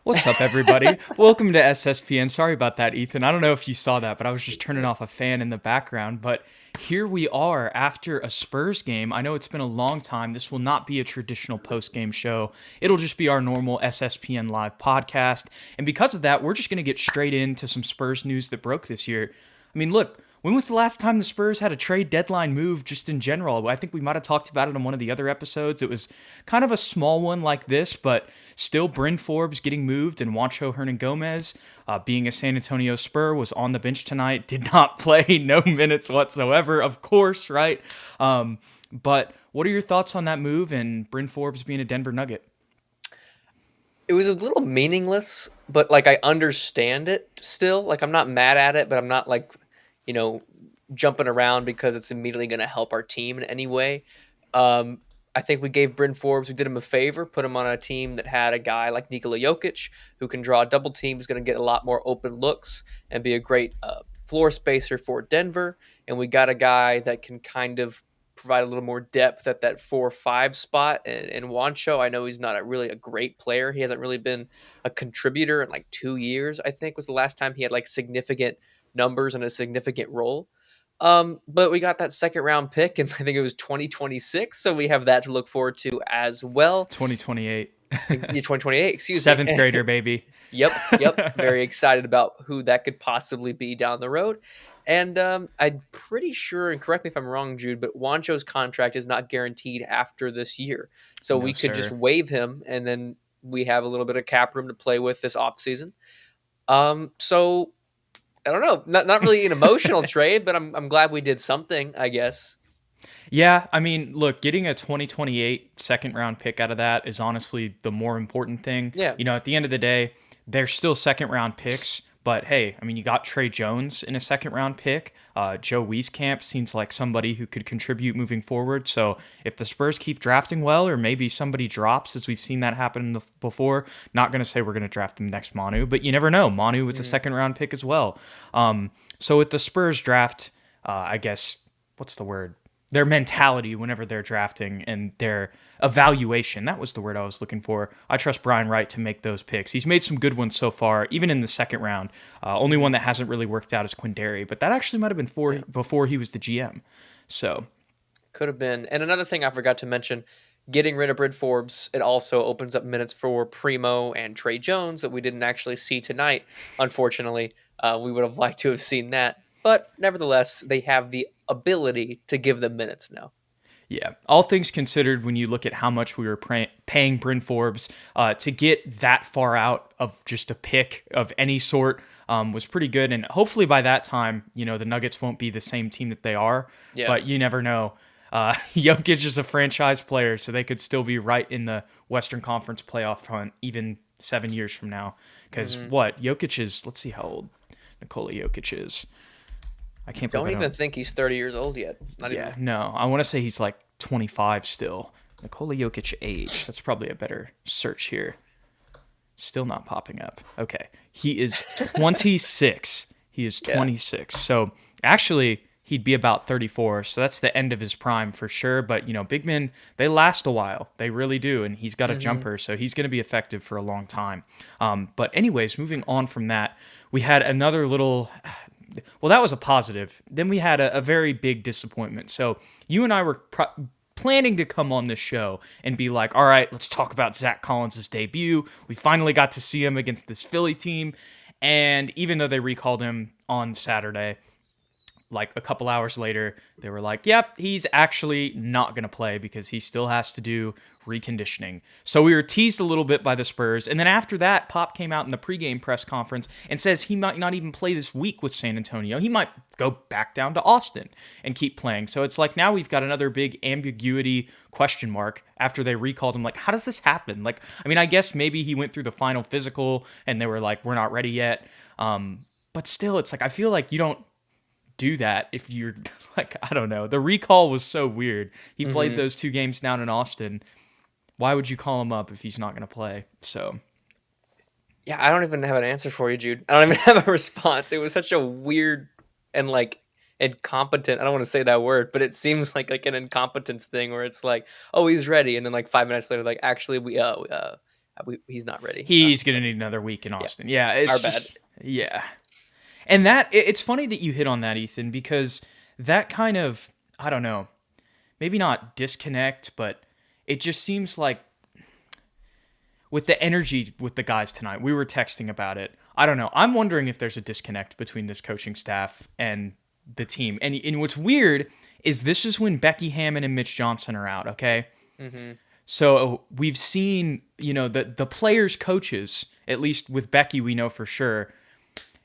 What's up, everybody? Welcome to SSPN. Sorry about that, Ethan. I don't know if you saw that, but I was just turning off a fan in the background. But here we are after a Spurs game. I know it's been a long time. This will not be a traditional post-game show. It'll just be our normal SSPN live podcast. And because of that, we're just going to get straight into some Spurs news that broke this year. I mean, look, when was the last time the Spurs had a trade deadline move just in general? I think we might have talked about it on one of the other episodes. It was kind of a small one like this, but still Bryn Forbes getting moved and Juancho Hernan-Gomez, being a San Antonio Spur, was on the bench tonight, did not play, no minutes whatsoever, of course, right? But what are your thoughts on that move and Bryn Forbes being a Denver Nugget? It was a little meaningless, but I understand it still. I'm not mad at it, but I'm not you know, jumping around because it's immediately going to help our team in any way. Um, I think we gave Bryn Forbes, we did him a favor, put him on a team that had a guy like Nikola Jokic who can draw a double team, is going to get a lot more open looks and be a great floor spacer for Denver. And we got a guy that can kind of provide a little more depth at that 4-5 spot. And Juancho, I know he's not really a great player. He hasn't really been a contributor in 2 years, I think was the last time he had significant numbers and a significant role. But we got that second round pick, and I think it was 2026. So we have that to look forward to as well. 2028. 2028, excuse me. Seventh grader, baby. Yep. Very excited about who that could possibly be down the road. And I'm pretty sure, and correct me if I'm wrong, Jude, but Juancho's contract is not guaranteed after this year. So No, we could sir. just waive him, and then we have a little bit of cap room to play with this offseason. So I don't know, not really an emotional trade, but I'm glad we did something, I guess. Yeah, I mean, look, getting a 2028 second round pick out of that is honestly the more important thing. Yeah. At the end of the day, they're still second round picks, but hey, I mean, you got Trey Jones in a second round pick. Joe Wieskamp seems like somebody who could contribute moving forward. So if the Spurs keep drafting well, or maybe somebody drops, as we've seen that happen before, not going to say we're going to draft them next Manu, but you never know. Manu was a second round pick as well. So with the Spurs draft, I guess, what's the word? Their mentality whenever they're drafting and their evaluation. That was the word I was looking for. I trust Brian Wright to make those picks. He's made some good ones so far, even in the second round. Only one that hasn't really worked out is Quindary, but that actually might have been before he was the GM. So Could have been. And another thing I forgot to mention, getting rid of Bryn Forbes, it also opens up minutes for Primo and Trey Jones that we didn't actually see tonight, unfortunately. We would have liked to have seen that. But nevertheless, they have the ability to give them minutes now. yeah, all things considered, when you look at how much we were paying Bryn Forbes to get that far out of just a pick of any sort was pretty good. And hopefully by that time, the Nuggets won't be the same team that they are. Yeah. But you never know. Jokic is a franchise player, so they could still be right in the Western Conference playoff hunt even 7 years from now. Because Jokic is, let's see how old Nikola Jokic is. I can't believe Don't even think he's 30 years old yet. Not yeah, even. no. I want to say he's like 25 still. Nikola Jokic age. That's probably a better search here. Still not popping up. Okay. He is 26. He is 26. Yeah. So actually, he'd be about 34. So that's the end of his prime for sure. But, big men, they last a while. They really do. And he's got a jumper. So he's going to be effective for a long time. But anyways, moving on from that, we had another little... Well, that was a positive. Then we had a very big disappointment. So you and I were planning to come on this show and be like, all right, let's talk about Zach Collins' debut. We finally got to see him against this Philly team. And even though they recalled him on Saturday, like a couple hours later, they were like, yep, he's actually not going to play because he still has to do reconditioning. So we were teased a little bit by the Spurs. And then after that, Pop came out in the pregame press conference and says he might not even play this week with San Antonio. He might go back down to Austin and keep playing. So it's like now we've got another big ambiguity question mark after they recalled him. Like, how does this happen? Like, I mean, I guess maybe he went through the final physical and they were like, we're not ready yet. But still, it's like, I feel like you don't do that if you're like, I don't know. The recall was so weird. He played those 2 games down in Austin. Why would you call him up if he's not going to play? So, yeah, I don't even have an answer for you, Jude. I don't even have a response. It was such a weird and incompetent. I don't want to say that word, but it seems like an incompetence thing where it's like, oh, he's ready, and then 5 minutes later, actually, He's not ready. He's going to need another week in Yeah, Austin. Yeah, it's our bad. just yeah. And it's funny that you hit on that, Ethan, because that kind of, I don't know, maybe not disconnect, but it just seems like with the energy with the guys tonight, we were texting about it. I don't know. I'm wondering if there's a disconnect between this coaching staff and the team. And what's weird is this is when Becky Hammond and Mitch Johnson are out, okay? Mm-hmm. So we've seen, the players' coaches, at least with Becky, we know for sure.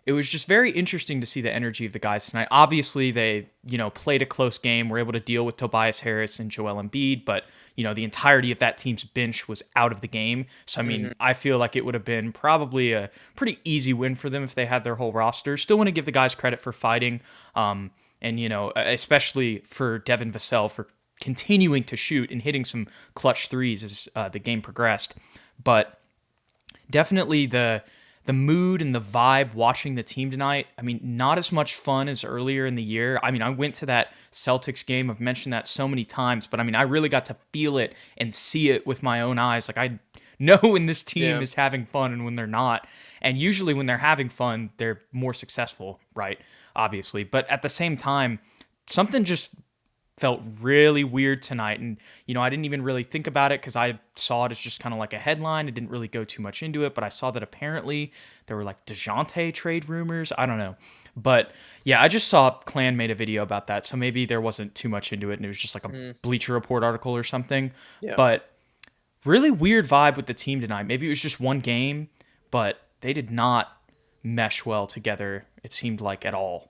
It was just very interesting to see the energy of the guys tonight. Obviously, they, played a close game, were able to deal with Tobias Harris and Joel Embiid, but, the entirety of that team's bench was out of the game. So, I mean, I feel like it would have been probably a pretty easy win for them if they had their whole roster. Still want to give the guys credit for fighting, and, especially for Devin Vassell for continuing to shoot and hitting some clutch threes as the game progressed. But definitely the mood and the vibe watching the team tonight, I mean, not as much fun as earlier in the year. I mean, I went to that Celtics game. I've mentioned that so many times, but I mean, I really got to feel it and see it with my own eyes. Like, I know when this team is having fun and when they're not. And usually when they're having fun, they're more successful, right? Obviously. But at the same time, something just felt really weird tonight. And, I didn't even really think about it because I saw it as just kind of like a headline. I didn't really go too much into it, but I saw that apparently there were like Dejounte trade rumors. I don't know. But yeah, I just saw Clan made a video about that. So maybe there wasn't too much into it and it was just like a Bleacher Report article or something. Yeah. But really weird vibe with the team tonight. Maybe it was just one game, but they did not mesh well together, it seemed like, at all.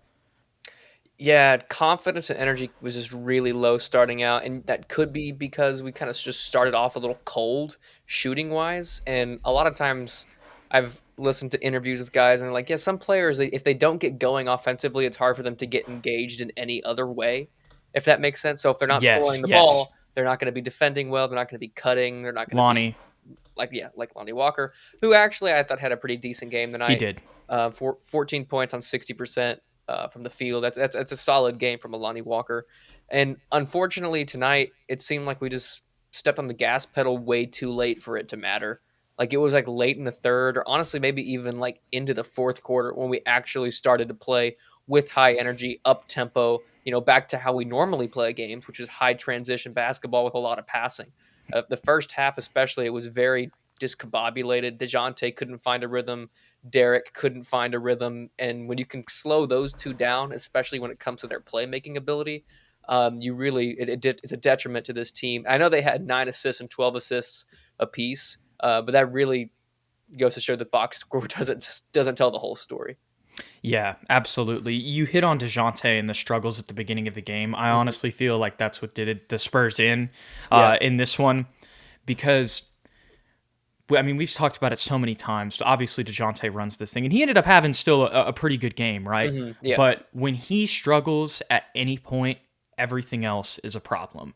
Yeah, confidence and energy was just really low starting out, and that could be because we kind of just started off a little cold shooting wise. And a lot of times, I've listened to interviews with guys, and they're like, yeah, some players, if they don't get going offensively, it's hard for them to get engaged in any other way, if that makes sense. So if they're not scoring the ball, they're not going to be defending well, they're not going to be cutting, they're not going to be like Lonnie Walker, who actually I thought had a pretty decent game tonight. He did. 14 points on 60%. From the field. That's a solid game from Lonnie Walker. And unfortunately tonight, it seemed like we just stepped on the gas pedal way too late for it to matter. Like it was like late in the third, or honestly maybe even like into the fourth quarter when we actually started to play with high energy, up tempo, back to how we normally play games, which is high transition basketball with a lot of passing. The first half especially, it was very discombobulated. Dejounte couldn't find a rhythm. Derek couldn't find a rhythm. And when you can slow those two down, especially when it comes to their playmaking ability, it's a detriment to this team. I know they had 9 assists and 12 assists apiece, but that really goes to show the box score doesn't tell the whole story. Yeah, absolutely. You hit on Dejounte and the struggles at the beginning of the game. I honestly feel like that's what did the Spurs in this one, because I mean, we've talked about it so many times. Obviously, Dejounte runs this thing, and he ended up having still a pretty good game, right? Yeah. But when he struggles at any point, everything else is a problem,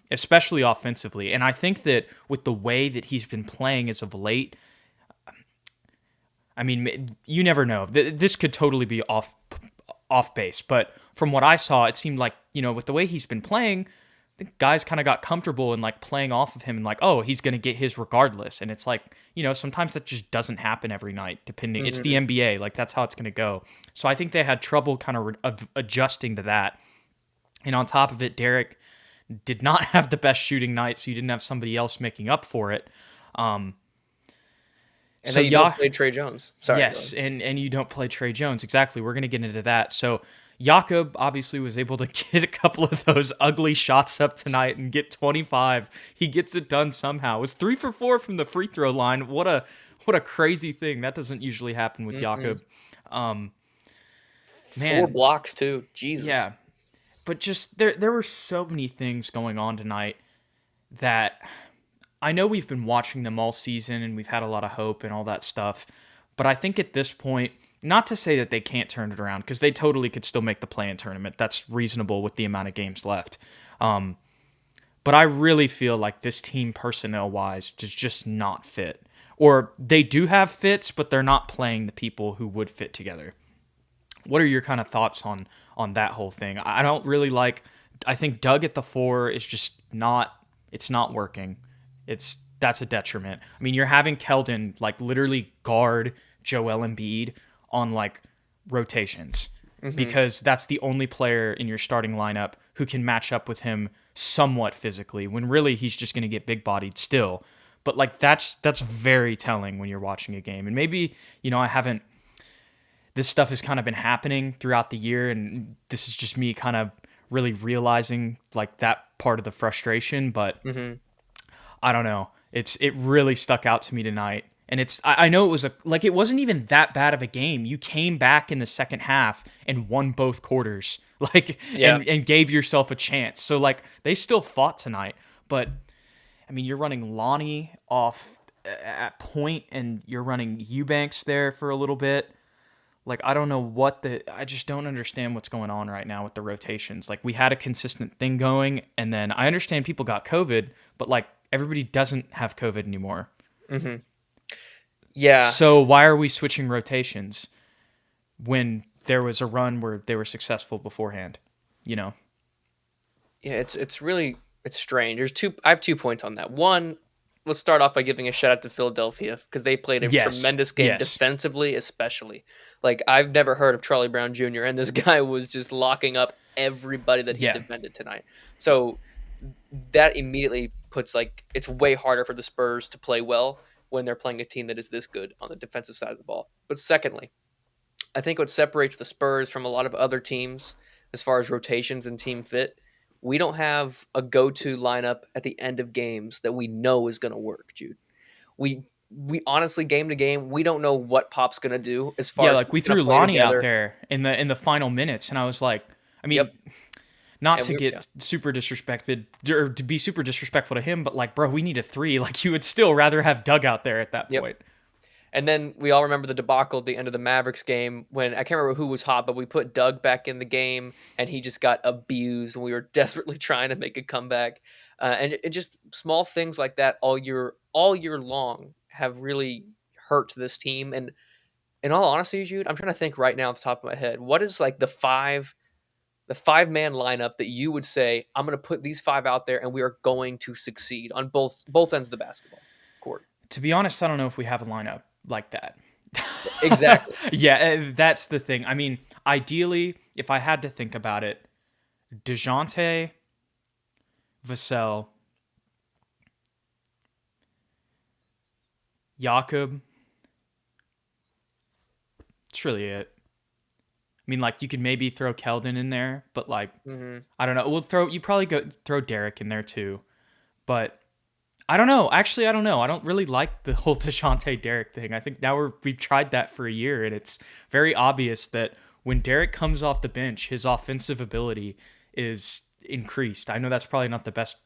especially offensively. And I think that with the way that he's been playing as of late, I mean, you never know. This could totally be off base. But from what I saw, it seemed like, with the way he's been playing, I think guys kind of got comfortable in like playing off of him and like, oh, he's going to get his regardless. And it's like, sometimes that just doesn't happen every night, depending. It's the NBA. Like, that's how it's going to go. So I think they had trouble kind of adjusting to that. And on top of it, Derek did not have the best shooting night, so you didn't have somebody else making up for it. And so you don't play Trey Jones. Sorry. Yes, and you don't play Trey Jones. Exactly. We're going to get into that. So Jakob obviously was able to get a couple of those ugly shots up tonight and get 25. He gets it done somehow. It was 3 for 4 from the free throw line. What a crazy thing. That doesn't usually happen with Jakob. 4 blocks too. Jesus. Yeah. But just there were so many things going on tonight that I know we've been watching them all season and we've had a lot of hope and all that stuff. But I think at this point, not to say that they can't turn it around, because they totally could still make the play-in tournament. That's reasonable with the amount of games left. But I really feel like this team personnel-wise does just not fit. Or they do have fits, but they're not playing the people who would fit together. What are your kind of thoughts on that whole thing? I don't really I think Doug at the 4 is just not, it's not working. It's that's a detriment. I mean, you're having Keldon like literally guard Joel Embiid on like rotations Hmm. because that's the only player in your starting lineup who can match up with him somewhat physically when really he's just going to get big bodied still. But like that's very telling when you're watching a game. And maybe, I haven't this stuff has kind of been happening throughout the year, and this is just me kind of really realizing like that part of the frustration, but Hmm. I don't know. It really stuck out to me tonight. And I know it was it wasn't even that bad of a game. You came back in the second half and won both quarters. Like Yeah. and gave yourself a chance. So like they still fought tonight, but I mean, you're running Lonnie off at point and you're running Eubanks there for a little bit. Like I don't know I just don't understand what's going on right now with the rotations. Like we had a consistent thing going, and then I understand people got COVID, but like everybody doesn't have COVID anymore. Hmm. Yeah. So why are we switching rotations when there was a run where they were successful beforehand? You know? Yeah, it's strange. I have 2 points on that. One, let's start off by giving a shout out to Philadelphia because they played a Yes. tremendous game Yes. defensively, especially. Like I've never heard of Charlie Brown Jr. and this guy was just locking up everybody that he Yeah. defended tonight. So that immediately puts like it's way harder for the Spurs to play well when they're playing a team that is this good on the defensive side of the ball. But secondly, I think what separates the Spurs from a lot of other teams as far as rotations and team fit, we don't have a go-to lineup at the end of games that we know is going to work, Jude. We honestly game to game, we don't know what Pop's going to do as far Yeah, as like who's we going to threw play Lonnie out together. there in the final minutes, and I was like, I mean, Yep. not And to we yeah. get super disrespected or to be super disrespectful to him, but like, bro, we need a three. Like, you would still rather have Doug out there at that Yep. point. And then we all remember the debacle at the end of the Mavericks game when I can't remember who was hot, but we put Doug back in the game and he just got abused and we were desperately trying to make a comeback. And it just small things like that all year long have really hurt this team. And in all honesty, Jude, I'm trying to think right now off the top of my head, what is like the 5-man lineup that you would say, I'm going to put these 5 out there and we are going to succeed on both ends of the basketball court. To be honest, I don't know if we have a lineup like that. Exactly. Yeah, that's the thing. I mean, ideally, if I had to think about it, Dejounte, Vassell, Jakob. That's really it. I mean, like you could maybe throw Keldon in there, but like Hmm. I don't know. You probably throw Derek in there too, but I don't know. Actually, I don't know. I don't really like the whole Dejounte Derek thing. I think now we've tried that for a year, and it's very obvious that when Derek comes off the bench, his offensive ability is increased. I know that's probably not the best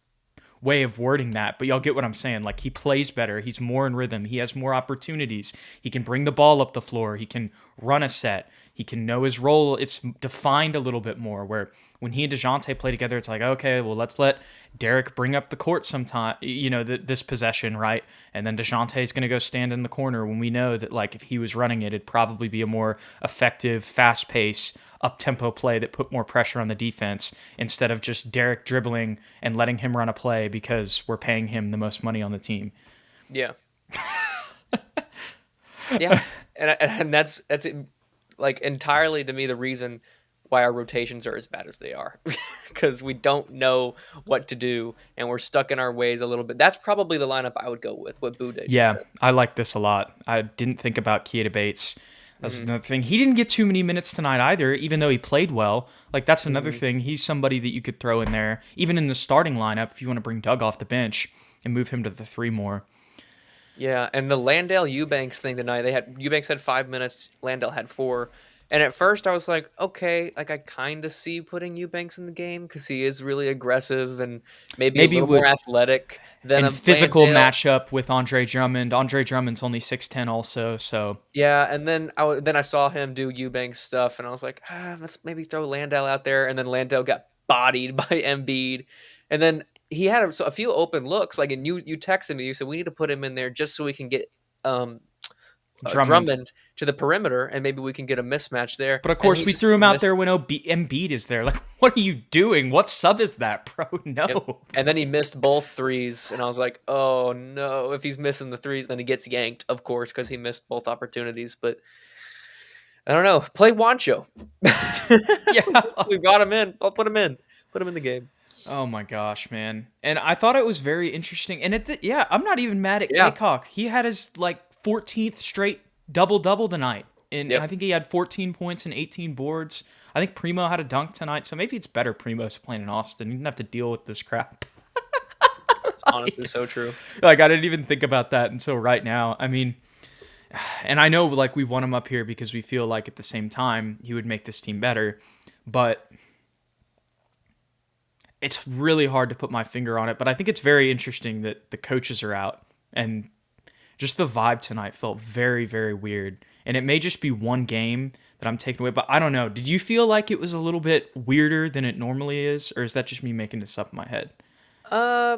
way of wording that, but y'all get what I'm saying. Like he plays better, he's more in rhythm, he has more opportunities, he can bring the ball up the floor, he can run a set, he can know his role. It's defined a little bit more. Where when he and DeJounte play together, it's like, okay, well, let's let Derek bring up the court sometime, this possession, right? And then DeJounte is going to go stand in the corner when we know that, like, if he was running it, it'd probably be a more effective, fast pace, up tempo play that put more pressure on the defense instead of just Derek dribbling and letting him run a play because we're paying him the most money on the team. Yeah. Yeah. And that's like entirely to me the reason why our rotations are as bad as they are because we don't know what to do and we're stuck in our ways a little bit. That's probably the lineup I would go with. What Boudet just Yeah, said. I like this a lot. I didn't think about Keita Bates. That's Hmm. another thing. He didn't get too many minutes tonight either, even though he played well. Like, that's another Hmm. thing. He's somebody that you could throw in there, even in the starting lineup, if you want to bring Doug off the bench and move him to the three more. Yeah, and the Landale Eubanks thing tonight, Eubanks had 5 minutes, Landale had 4. And at first I was like, okay, like I kind of see putting Eubanks in the game because he is really aggressive and maybe a Maybe little more would athletic than a in physical Landale. matchup with Andre Drummond. Andre Drummond's only 6'10" also, so Yeah, and then then I saw him do Eubanks stuff, and I was like, let's maybe throw Landale out there. And then Landale got bodied by Embiid, and then he had a few open looks. Like, and you texted me, you said we need to put him in there just so we can get um Drummond to the perimeter, and maybe we can get a mismatch there. But of And course, he we just threw him out missed. there when Embiid is there. Like, what are you doing? What sub is that, bro? Yep. No. And then he missed both threes, and I was like, "Oh no! If he's missing the threes, then he gets yanked, of course, because he missed both opportunities." But I don't know. Play Wancho. Yeah. We got him in. I'll put him in. Put him in the game. Oh my gosh, man. And I thought it was very interesting. And yeah, I'm not even mad at Yeah. Kaycock. He had his like 14th straight double-double tonight. And Yep. I think he had 14 points and 18 boards. I think Primo had a dunk tonight. So maybe it's better Primo's playing in Austin. You didn't have to deal with this crap. Honestly, so true. Like, I didn't even think about that until right now. I mean, and I know like we want him up here because we feel like at the same time he would make this team better. But it's really hard to put my finger on it, but I think it's very interesting that the coaches are out, and just the vibe tonight felt very, very weird. And it may just be one game that I'm taking away, but I don't know. Did you feel like it was a little bit weirder than it normally is, or is that just me making this up in my head? Uh,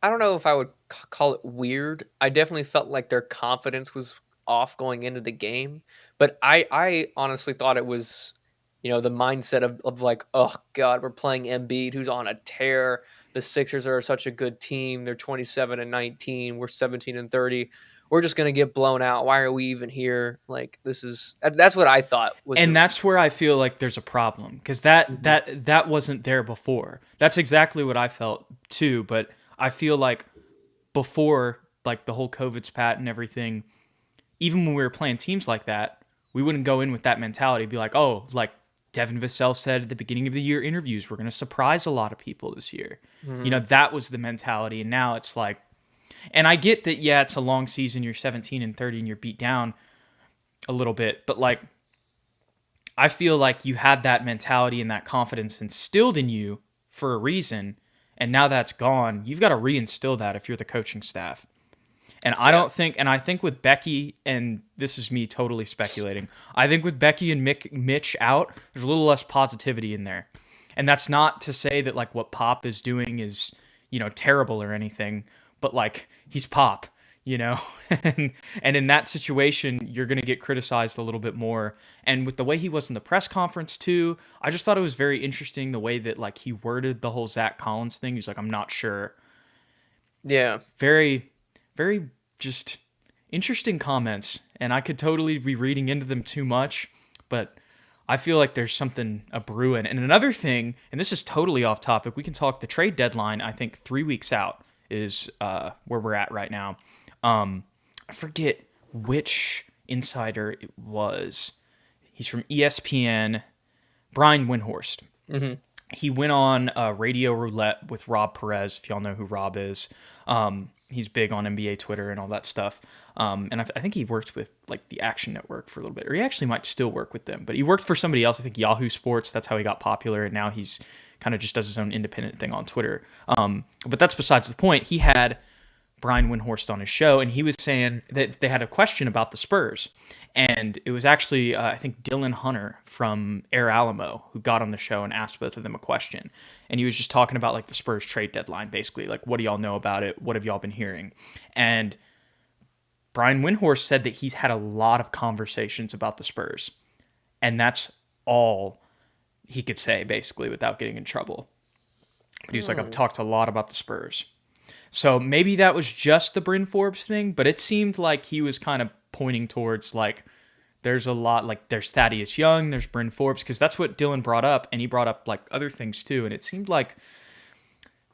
I don't know if I would call it weird. I definitely felt like their confidence was off going into the game, but I honestly thought it was, the mindset of like, oh God, we're playing Embiid, who's on a tear. The Sixers are such a good team. They're 27-19. We're 17-30. We're just gonna get blown out. Why are we even here? Like that's what I thought was. And that's where I feel like there's a problem, because that Mhm. that wasn't there before. That's exactly what I felt too, but I feel like before like the whole COVID spat and everything, even when we were playing teams like that, we wouldn't go in with that mentality. Be like, oh, like Devin Vassell said at the beginning of the year interviews, we're going to surprise a lot of people this year. Mhm. That was the mentality. And now it's like, and I get that, yeah, it's a long season. You're 17-30 and you're beat down a little bit. But like, I feel like you had that mentality and that confidence instilled in you for a reason. And now that's gone. You've got to reinstill that if you're the coaching staff. And I don't think, and I think with Becky, and this is me totally speculating, I think with Becky and Mitch out, there's a little less positivity in there. And that's not to say that like what Pop is doing is, terrible or anything, but like he's Pop, and in that situation, you're going to get criticized a little bit more. And with the way he was in the press conference too, I just thought it was very interesting the way that like he worded the whole Zach Collins thing. He's like, I'm not sure. Yeah. Very, very just interesting comments, and I could totally be reading into them too much, but I feel like there's something a brewing. And another thing, and this is totally off topic, we can talk the trade deadline. I think 3 weeks out is where we're at right now. I forget which insider it was. He's from ESPN, Brian Windhorst. Mm-hmm. He went on Radio Roulette with Rob Perez, if y'all know who Rob is. He's big on NBA Twitter and all that stuff. And I think he worked with like the Action Network for a little bit, or he actually might still work with them, but he worked for somebody else. I think Yahoo Sports. That's how he got popular. And now he's kind of just does his own independent thing on Twitter. But that's besides the point. He had Brian Windhorst on his show, and he was saying that they had a question about the Spurs. And it was actually, I think, Dylan Hunter from Air Alamo who got on the show and asked both of them a question. And he was just talking about like the Spurs trade deadline, basically. Like, what do y'all know about it? What have y'all been hearing? And Brian Windhorst said that he's had a lot of conversations about the Spurs. And that's all he could say, basically, without getting in trouble. But he was like, I've talked a lot about the Spurs. So maybe that was just the Bryn Forbes thing, but it seemed like he was kind of pointing towards like there's a lot, like there's Thaddeus Young, there's Bryn Forbes, because that's what Dylan brought up, and he brought up like other things too. And it seemed like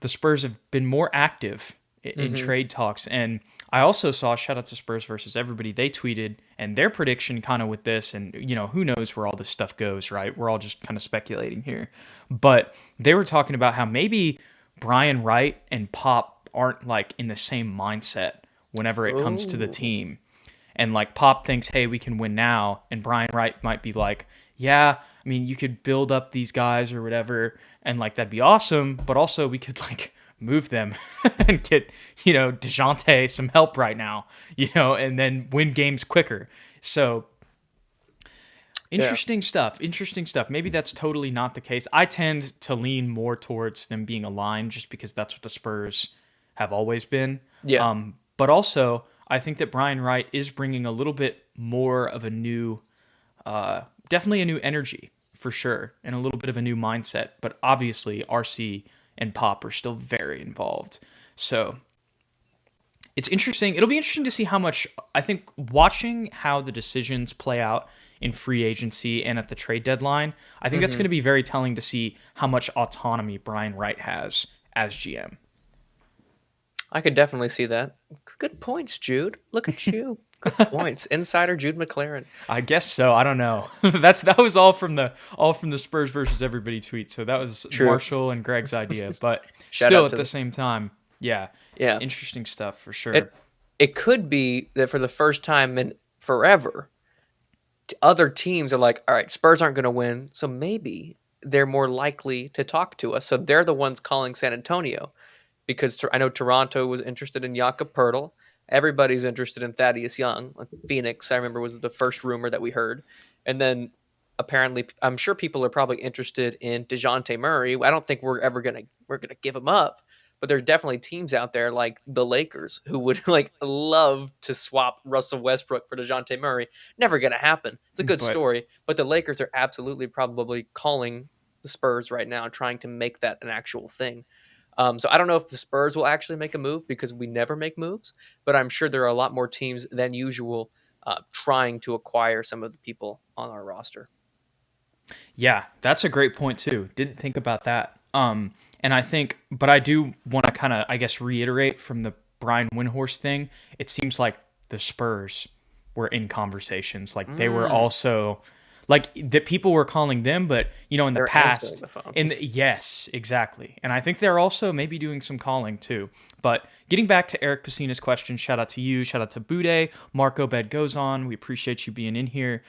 the Spurs have been more active in trade talks. And I also saw, shout out to Spurs versus Everybody, they tweeted, and their prediction kind of with this, and who knows where all this stuff goes, right? We're all just kind of speculating here. But they were talking about how maybe Brian Wright and Pop aren't like in the same mindset whenever it comes to the team. And like Pop thinks, hey, we can win now. And Brian Wright might be like, yeah, I mean, you could build up these guys or whatever. And like, that'd be awesome. But also we could like move them and get, Dejounte some help right now, and then win games quicker. So interesting stuff. Maybe that's totally not the case. I tend to lean more towards them being aligned just because that's what the Spurs have always been. Yeah. But also, I think that Brian Wright is bringing a little bit more of a new, definitely a new energy for sure, and a little bit of a new mindset. But obviously, RC and Pop are still very involved. So it's interesting. It'll be interesting to see how much, I think, watching how the decisions play out in free agency and at the trade deadline, I think that's going to be very telling to see how much autonomy Brian Wright has as GM. I could definitely see that. Good points, Jude. Look at you. Good points. Insider Jude McLaren. I guess so. I don't know. That was all from the Spurs versus everybody tweet. So that was True. Marshall and Greg's idea, but Shout still out at to the same time, yeah, Yeah. interesting stuff for sure. It could be that for the first time in forever, other teams are like, all right, Spurs aren't going to win, so maybe they're more likely to talk to us. So they're the ones calling San Antonio, because I know Toronto was interested in Jakob Poeltl. Everybody's interested in Thaddeus Young. Like Phoenix, I remember, was the first rumor that we heard. And then apparently, I'm sure people are probably interested in Dejounte Murray. I don't think we're gonna give him up, but there's definitely teams out there like the Lakers who would like love to swap Russell Westbrook for Dejounte Murray. Never gonna happen. It's a good But story, but the Lakers are absolutely probably calling the Spurs right now, trying to make that an actual thing. So I don't know if the Spurs will actually make a move, because we never make moves, but I'm sure there are a lot more teams than usual trying to acquire some of the people on our roster. yeah, that's a great point too. Didn't think about that. And I think, but I do want to kind of, I guess, reiterate from the Brian Windhorst thing. It seems like the Spurs were in conversations. Like they were also, like that people were calling them, but in the They're answering past, the phone. yes, exactly. And I think they're also maybe doing some calling too. But getting back to Eric Pacina's question, shout out to you, shout out to Bude, Marco Bed goes on. We appreciate you being in here.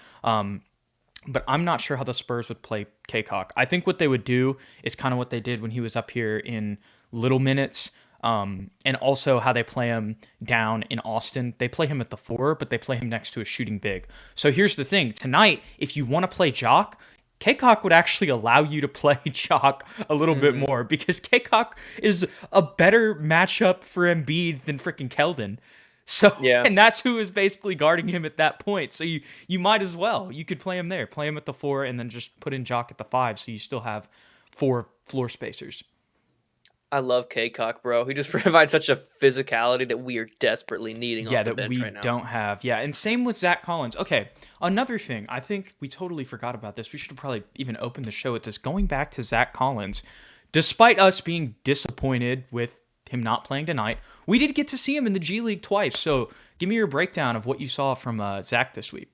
But I'm not sure how the Spurs would play Kaycock. I think what they would do is kind of what they did when he was up here in little minutes, and also how they play him down in Austin. They play him at the 4, but they play him next to a shooting big. So here's the thing. Tonight, if you want to play Jock, Kaycock would actually allow you to play Jock a little bit more, because Kaycock is a better matchup for Embiid than freaking Keldon. So, Yeah. and that's who is basically guarding him at that point. So you might as well. You could play him there. Play him at the 4 and then just put in Jock at the 5, so you still have 4 floor spacers. I love Kaycock, bro. He just provides such a physicality that we are desperately needing Yeah, off the that bench we right now. don't have. Yeah, and same with Zach Collins. Okay, another thing. I think we totally forgot about this. We should have probably even opened the show with this. Going back to Zach Collins, despite us being disappointed with him not playing tonight, we did get to see him in the G League twice. So give me your breakdown of what you saw from Zach this week.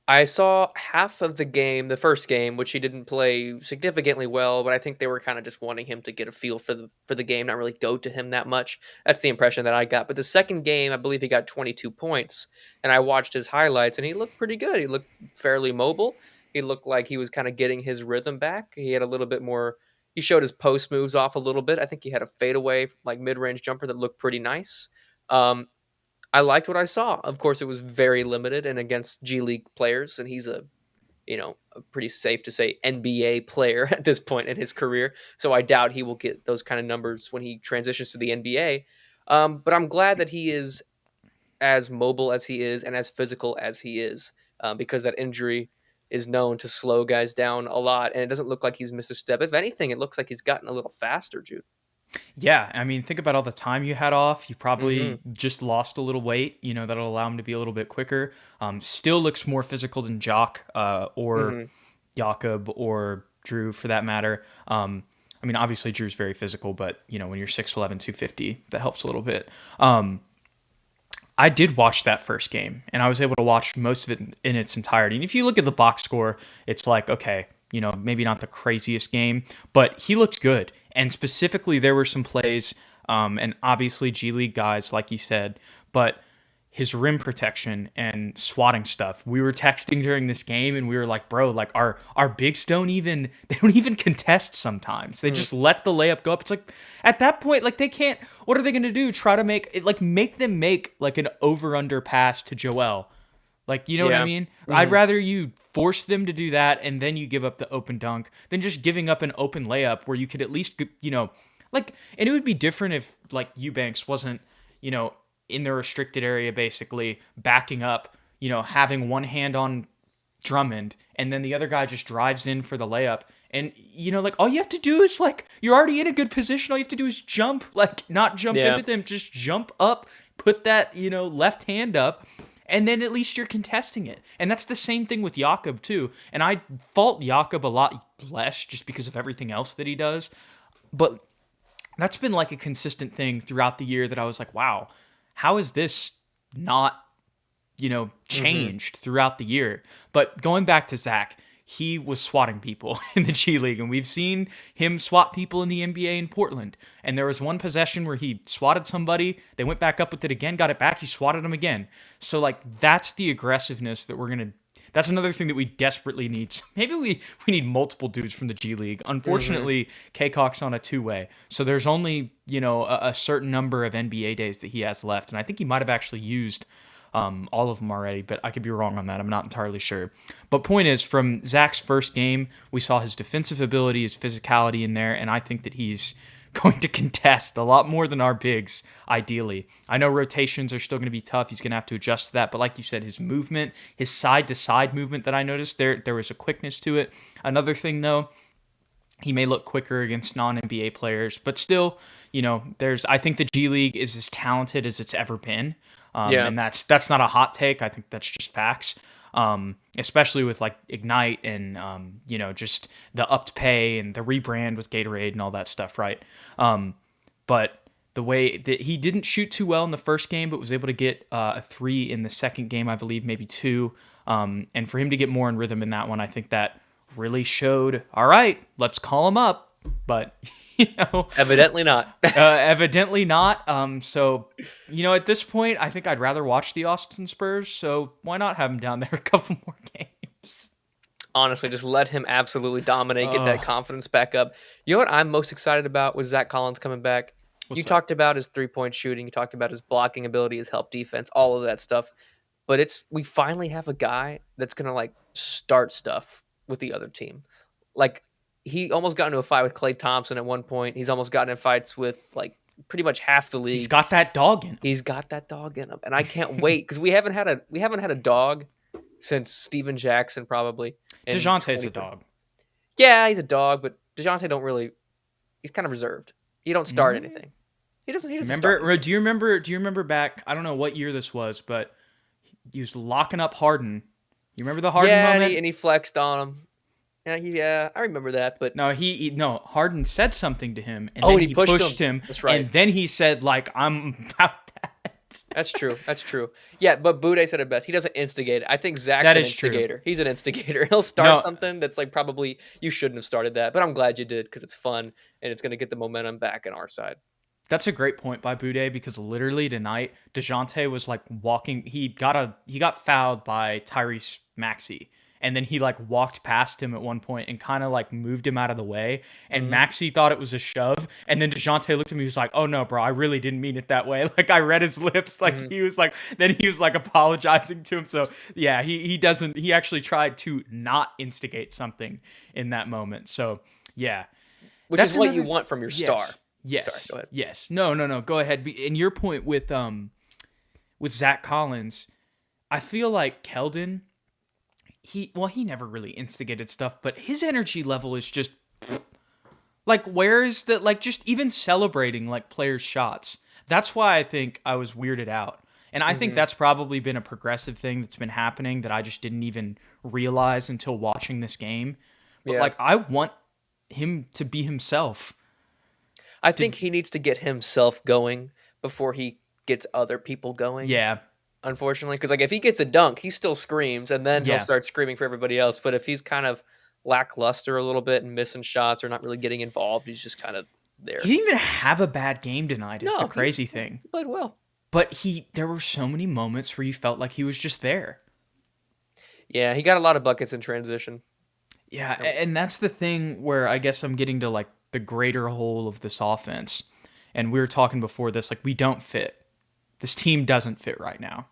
I saw half of the game, the first game, which he didn't play significantly well, but I think they were kind of just wanting him to get a feel for the game, not really go to him that much. That's the impression that I got. But the second game, I believe he got 22 points, and I watched his highlights, and he looked pretty good. He looked fairly mobile. He looked like he was kind of getting his rhythm back. He had a little bit more. He showed his post moves off a little bit. I think he had a fadeaway, like mid-range jumper that looked pretty nice. I liked what I saw. Of course, it was very limited and against G League players, and he's a pretty safe to say NBA player at this point in his career. So I doubt he will get those kind of numbers when he transitions to the NBA. But I'm glad that he is as mobile as he is and as physical as he is, because that injury is known to slow guys down a lot, and it doesn't look like he's missed a step. If anything, it looks like he's gotten a little faster, Jude. Yeah, I mean, think about all the time you had off. You probably Mm-hmm. just lost a little weight. That'll allow him to be a little bit quicker. Still looks more physical than Jock or Mm-hmm. Jakob or Drew, for that matter. I mean, obviously Drew's very physical, but when you're 6'11", 250, that helps a little bit. I did watch that first game, and I was able to watch most of it in its entirety. And if you look at the box score, it's like, okay, maybe not the craziest game, but he looked good. And specifically, there were some plays, and obviously G League guys, like you said, but his rim protection and swatting stuff. We were texting during this game, and we were like, bro, like our bigs don't even contest sometimes. They just let the layup go up. It's like at that point, like they can't. What are they gonna do? Try to make them make like an over under pass to Joel. Like, you know what I Yeah. mean? I'd rather you force them to do that and then you give up the open dunk than just giving up an open layup where you could at least, and it would be different if like Eubanks wasn't, in the restricted area, basically backing up, having one hand on Drummond, and then the other guy just drives in for the layup. And, like, all you have to do is, like, you're already in a good position. All you have to do is jump, like, not jump into them, just jump up, put that, left hand up, and then at least you're contesting it. And that's the same thing with Jakob, too. And I fault Jakob a lot less just because of everything else that he does. But that's been, like, a consistent thing throughout the year that I was like, wow, how is this not changed throughout the year? But going back to Zach, he was swatting people in the G League, and we've seen him swat people in the NBA in Portland. And there was one possession where he swatted somebody, they went back up with it again, got it back, he swatted him again. So, like, that's the aggressiveness that that's another thing that we desperately need. So maybe we need multiple dudes from the G League. Unfortunately, Kaycock's on a two-way, so there's only, a certain number of NBA days that he has left, and I think he might have actually used all of them already, but I could be wrong on that. I'm not entirely sure. But point is, from Zach's first game, we saw his defensive ability, his physicality in there, and I think that he's going to contest a lot more than our bigs, ideally. I know rotations are still going to be tough. He's going to have to adjust to that, but like you said, his movement, his side-to-side movement that I noticed, there was a quickness to it. Another thing, though, he may look quicker against non-NBA players, but still, I think the G League is as talented as it's ever been. And that's not a hot take. I think that's just facts. Especially with like Ignite and, just the upped pay and the rebrand with Gatorade and all that stuff, right? But the way that he didn't shoot too well in the first game, but was able to get a 3 in the second game, I believe, maybe 2. And for him to get more in rhythm in that one, I think that really showed, all right, let's call him up. But evidently not. Evidently not. So, at this point, I think I'd rather watch the Austin Spurs. So why not have him down there a couple more games? Honestly, just let him absolutely dominate, get that confidence back up. You know what I'm most excited about was Zach Collins coming back. You talked about his 3-point shooting. You talked about his blocking ability, his help defense, all of that stuff. But we finally have a guy that's going to like start stuff with the other team. Like, he almost got into a fight with Klay Thompson at one point. He's almost gotten in fights with like pretty much half the league. He's got that dog in him. He's got that dog in him, and I can't wait because we haven't had a dog since Steven Jackson probably. Dejounte's a dog. Yeah, he's a dog, but Dejounte he's kind of reserved. He don't start anything. He doesn't remember. Start. Do you remember back? I don't know what year this was, but he was locking up Harden. You remember the Harden moment? Yeah, and he flexed on him. Yeah, I remember that, but no, Harden said something to him, and then he pushed him. That's right. And then he said, like, I'm about that. That's true. Yeah, but Boudet said it best. He doesn't instigate it. I think Zach's an instigator. True. He's an instigator. He'll start something that's like probably you shouldn't have started that, but I'm glad you did because it's fun and it's going to get the momentum back on our side. That's a great point by Boudet because literally tonight, Dejounte was like walking. He got fouled by Tyrese Maxey. And then he like walked past him at one point and kind of like moved him out of the way. And Maxey thought it was a shove. And then Dejounte looked at me. He was like, "Oh no, bro, I really didn't mean it that way." Like I read his lips. Like he was like apologizing to him. So yeah, he actually tried to not instigate something in that moment. So yeah, which is what you want from your star. Yes. Sorry, go ahead. Yes. No. Go ahead. And your point with Zach Collins, I feel like Keldon. He never really instigated stuff, but his energy level is just like, where is that? Like, just even celebrating like players' shots. That's why I think I was weirded out. And I think that's probably been a progressive thing that's been happening that I just didn't even realize until watching this game. But like, I want him to be himself. I think he needs to get himself going before he gets other people going. Yeah. Unfortunately, because like if he gets a dunk, he still screams, and then he'll start screaming for everybody else. But if he's kind of lackluster a little bit and missing shots or not really getting involved, he's just kind of there. He didn't even have a bad game tonight. Is the crazy thing. He played well, but there were so many moments where you felt like he was just there. Yeah, he got a lot of buckets in transition. Yeah, and that's the thing where I guess I'm getting to like the greater whole of this offense. And we were talking before this, like we don't fit. This team doesn't fit right now.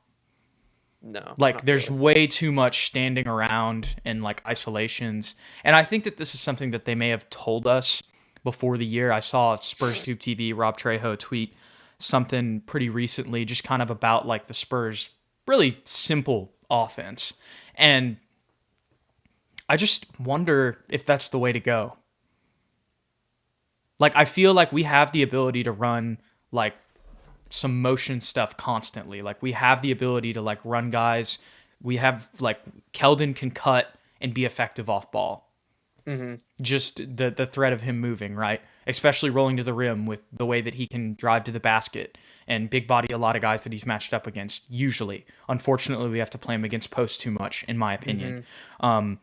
No. Like there's way too much standing around and like isolations. And I think that this is something that they may have told us before the year. I saw SpursTube TV, Rob Trejo tweet something pretty recently, just kind of about like the Spurs' really simple offense. And I just wonder if that's the way to go. Like, I feel like we have the ability to run like some motion stuff constantly. Like, we have the ability to like run guys. We have like Keldon can cut and be effective off ball. Mm-hmm. Just the threat of him moving, right? Especially rolling to the rim with the way that he can drive to the basket and big body a lot of guys that he's matched up against, usually. Unfortunately, we have to play him against post too much, in my opinion. Mm-hmm.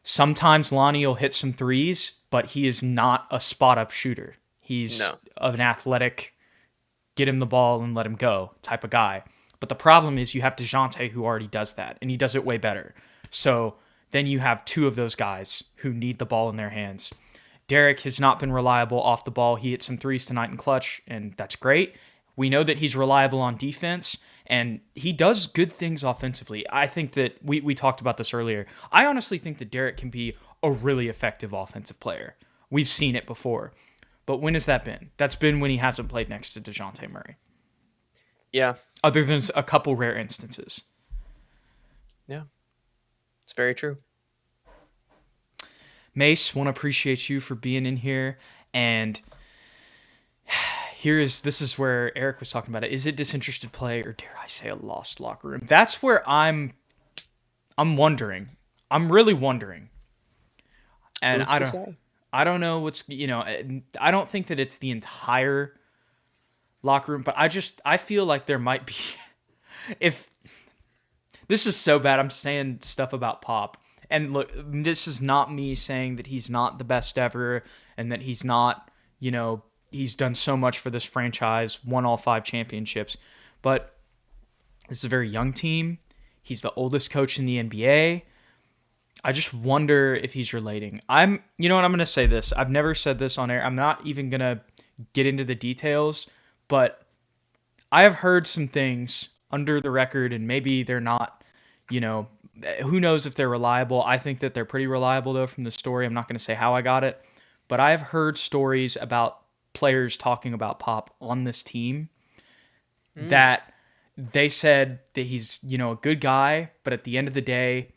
Sometimes Lonnie will hit some threes, but he is not a spot-up shooter. He's No. an athletic, get him the ball and let him go type of guy. But the problem is you have Dejounte who already does that, and he does it way better. So then you have two of those guys who need the ball in their hands. Derek has not been reliable off the ball. He hit some threes tonight in clutch, and that's great. We know that he's reliable on defense, and he does good things offensively. I think that we talked about this earlier. I honestly think that Derek can be a really effective offensive player. We've seen it before. But when has that been? That's been when he hasn't played next to Dejounte Murray. Yeah. Other than a couple rare instances. Yeah. It's very true. Mace, want to appreciate you for being in here. And this is where Eric was talking about it. Is it disinterested play, or dare I say a lost locker room? That's where I'm wondering. I'm really wondering. And I don't know what's, I don't think that it's the entire locker room, but I feel like there might be, if this is so bad, I'm saying stuff about Pop. And look, this is not me saying that he's not the best ever and that he's not, he's done so much for this franchise, won all 5 championships. But this is a very young team. He's the oldest coach in the NBA. I just wonder if he's relating. I'm going to say this. I've never said this on air. I'm not even going to get into the details, but I have heard some things under the record, and maybe they're not, who knows if they're reliable. I think that they're pretty reliable, though, from the story. I'm not going to say how I got it, but I have heard stories about players talking about Pop on this team that they said that he's, a good guy, but at the end of the day,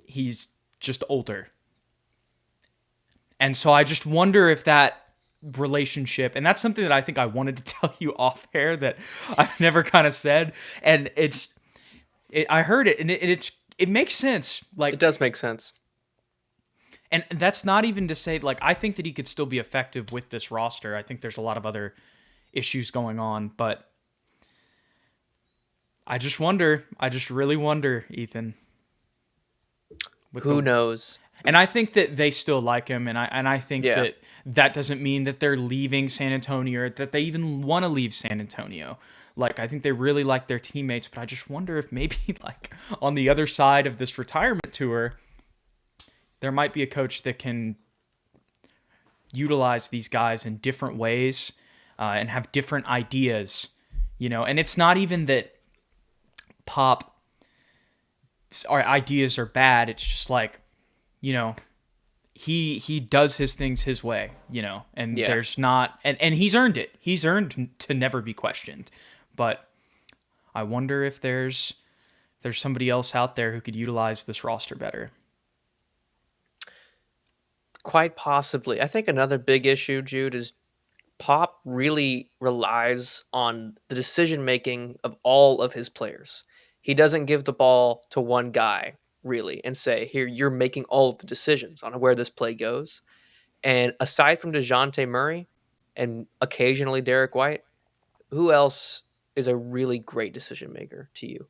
he's just older. And so I just wonder if that relationship, and that's something that I think I wanted to tell you off air that I've never kind of said, and I heard it, and it makes sense. Like, it does make sense. And that's not even to say, like, I think that he could still be effective with this roster. I think there's a lot of other issues going on, but I just really wonder, Ethan. Who knows? And I think that they still like him, and I think that doesn't mean that they're leaving San Antonio or that they even want to leave San Antonio. Like, I think they really like their teammates, but I just wonder if maybe, like, on the other side of this retirement tour, there might be a coach that can utilize these guys in different ways and have different ideas, And it's not even that Pop's ideas are bad. It's just like, he does his things his way, and there's not, and he's earned it. He's earned to never be questioned. But I wonder if there's somebody else out there who could utilize this roster better. Quite possibly. I think another big issue, Jude, is Pop really relies on the decision-making of all of his players. He doesn't give the ball to one guy, really, and say, here, you're making all of the decisions on where this play goes. And aside from Dejounte Murray and occasionally Derek White, who else is a really great decision maker to you?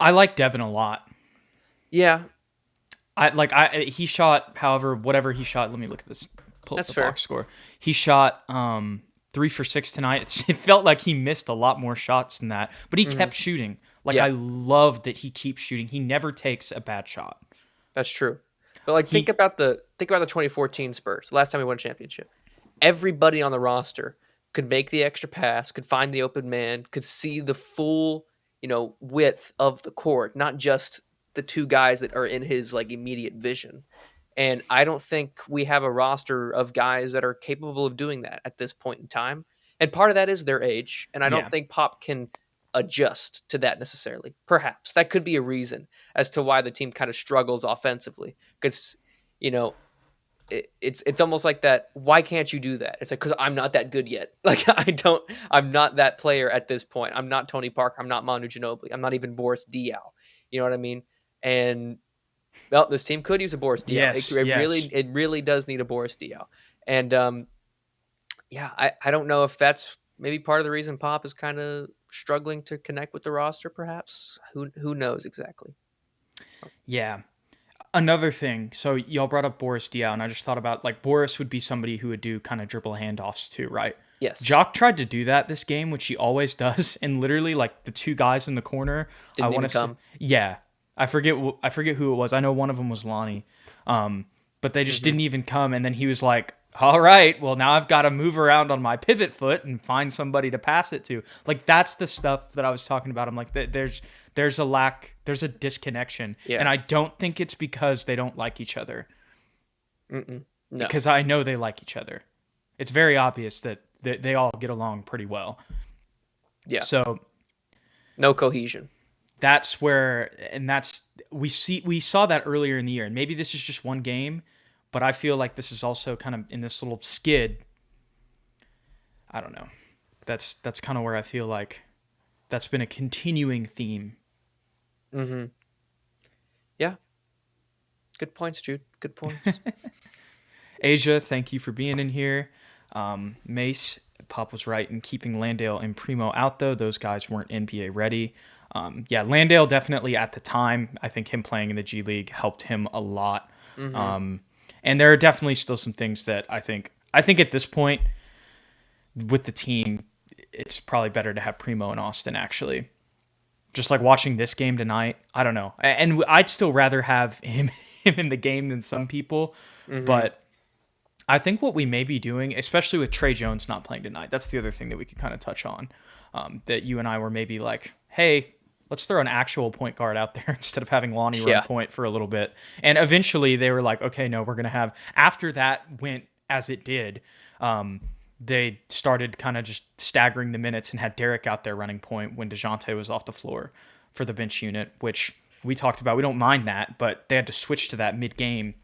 I like Devin a lot. Yeah. He shot, whatever he shot. Let me look at this. Pull up the box score. He shot 3 for 6 tonight. It felt like he missed a lot more shots than that, but he kept shooting. I love that he keeps shooting. He never takes a bad shot. That's true. But think about the 2014 Spurs, the last time we won a championship. Everybody on the roster could make the extra pass, could find the open man, could see the full, width of the court, not just the two guys that are in his immediate vision. And I don't think we have a roster of guys that are capable of doing that at this point in time. And part of that is their age. And I don't Yeah. think Pop can adjust to that necessarily. Perhaps that could be a reason as to why the team kind of struggles offensively. Because, you know, it's almost like that. Why can't you do that? It's like, because I'm not that good yet. Like, I'm not that player at this point. I'm not Tony Parker. I'm not Manu Ginobili. I'm not even Boris Diaw. You know what I mean? And well, this team could use a Boris Diaw. Yes. It really does need a Boris Diaw. And yeah, I don't know if that's maybe part of the reason Pop is kind of struggling to connect with the roster. Perhaps who knows exactly. Yeah. Another thing, so y'all brought up Boris Diaw, and I just thought about, like, Boris would be somebody who would do kind of dribble handoffs too, right? Yes. Jock tried to do that this game, which he always does, and literally, like, the two guys in the corner, Didn't I want even to come. yeah, I forget who it was. I know one of them was Lonnie, but they just didn't even come. And then he was like, "All right, well now I've got to move around on my pivot foot and find somebody to pass it to." Like, that's the stuff that I was talking about. I'm like, there's a lack, there's a disconnection, Yeah. and I don't think it's because they don't like each other. No. Because I know they like each other. It's very obvious that they all get along pretty well. Yeah. So no cohesion. that's where, and that's, we saw that earlier in the year, and maybe this is just one game, but I feel like this is also kind of in this little skid. I don't know. That's kind of where I feel like that's been a continuing theme. Yeah. Good points, Jude. Good points. Asia, thank you for being in here. Mace, Pop was right in keeping Landale and Primo out, though. Those guys weren't NBA ready. Yeah, Landale definitely at the time, I think him playing in the G League helped him a lot. And there are definitely still some things that I think at this point with the team, it's probably better to have Primo and Austin, actually. Just like watching this game tonight, I don't know. And I'd still rather have him in the game than some people. But I think what we may be doing, especially with Trey Jones not playing tonight, that's the other thing that we could kind of touch on. That you and I were maybe like, hey, let's throw an actual point guard out there instead of having Lonnie run point for a little bit. And eventually they were like, okay, no, we're going to have, after that went as it did, they started kind of just staggering the minutes and had Derek out there running point when Dejounte was off the floor for the bench unit, which we talked about. We don't mind that, but they had to switch to that mid-game.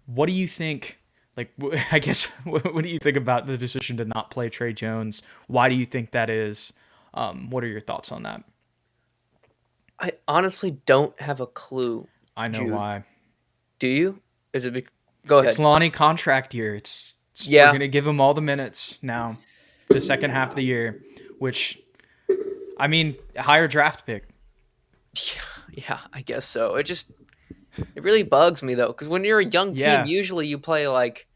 What do you think? Like, I guess, what do you think about the decision to not play Trey Jones? Why do you think that is? What are your thoughts on that? I honestly don't have a clue. I know Jude. why. Do you? Is it? Go ahead. It's Lonnie contract year. We're going to give him all the minutes now, the second half of the year, which, I mean, a higher draft pick. Yeah, I guess so. It really bugs me, though, because when you're a young team, usually you play like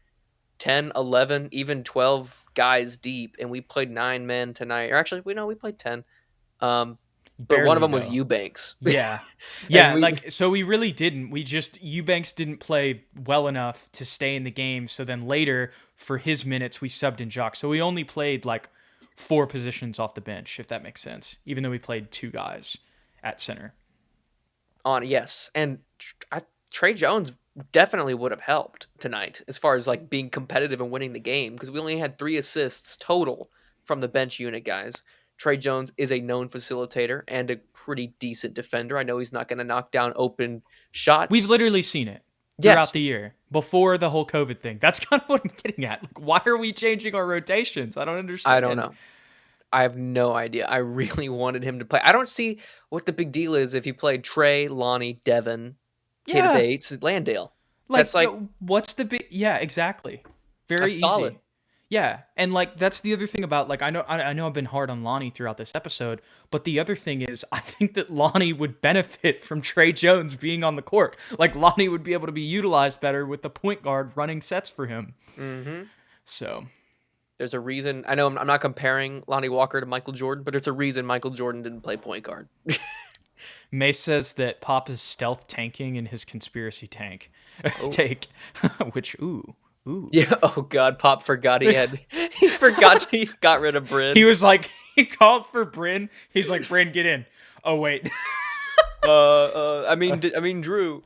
10, 11, even 12 guys deep, and we played 9 men tonight. Or actually, we played 10. But one of them was Eubanks. Yeah. So we really didn't. Eubanks didn't play well enough to stay in the game. So then later, for his minutes, we subbed in Jock. So we only played like 4 positions off the bench, if that makes sense, even though we played 2 guys at center. Yes. And Trey Jones definitely would have helped tonight as far as like being competitive and winning the game, because we only had 3 assists total from the bench unit guys. Trey Jones is a known facilitator and a pretty decent defender. I know he's not going to knock down open shots. We've literally seen it throughout the year before the whole COVID thing. That's kind of what I'm getting at. Like, why are we changing our rotations? I don't understand. I don't know. I have no idea. I really wanted him to play. I don't see what the big deal is if he played Trey, Lonnie, Devin, Kid Bates, Landale. That's like, what's the big? Yeah, exactly. Very easy. Solid. Yeah, and like that's the other thing about, like, I know I've been hard on Lonnie throughout this episode, but the other thing is I think that Lonnie would benefit from Trey Jones being on the court. Like, Lonnie would be able to be utilized better with the point guard running sets for him. So there's a reason. I know I'm not comparing Lonnie Walker to Michael Jordan, but there's a reason Michael Jordan didn't play point guard. Mace says that Pop is stealth tanking in his conspiracy take, which ooh. Yeah. Oh God, Pop forgot he got rid of Bryn. He was like, he called for Bryn. He's like, Bryn, get in. Oh wait. I mean Drew.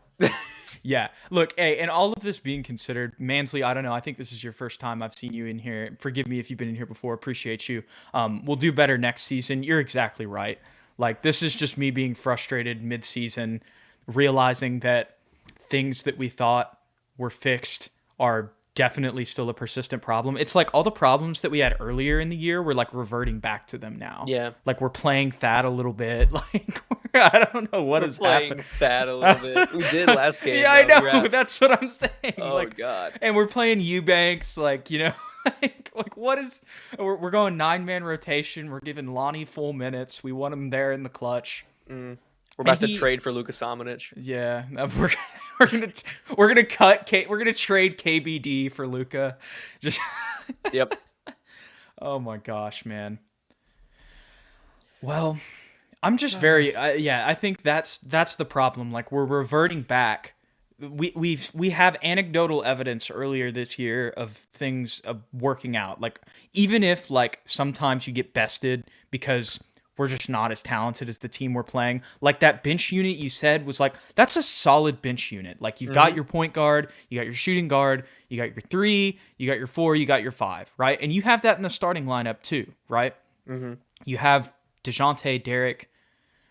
Yeah. Look, hey, and all of this being considered, Mansley, I don't know. I think this is your first time I've seen you in here. Forgive me if you've been in here before. Appreciate you. We'll do better next season. You're exactly right. Like, this is just me being frustrated mid-season, realizing that things that we thought were fixed are definitely still a persistent problem. It's like all the problems that we had earlier in the year, we're like reverting back to them now. Yeah. Like we're playing Thad a little bit. Like I don't know what has happened. Thad a little bit. We did last game. Yeah, I though. know. That's what I'm saying. Oh like, God. And we're playing Eubanks, like, you know, like what is? We're going 9-man rotation. We're giving Lonnie full minutes. We want him there in the clutch. We're about to trade for Luka Samanic. Yeah, we're gonna cut. We're gonna trade KBD for Luka. Just Yep. Oh my gosh, man. Well, I'm just very I think that's the problem. Like we're reverting back. We have anecdotal evidence earlier this year of things working out. Like even if like sometimes you get bested because we're just not as talented as the team we're playing. Like that bench unit you said was like, that's a solid bench unit. Like you've got your point guard, you got your shooting guard, you got your 3, you got your 4, you got your 5, right? And you have that in the starting lineup too, right? Mm-hmm. You have Dejounte, Derek.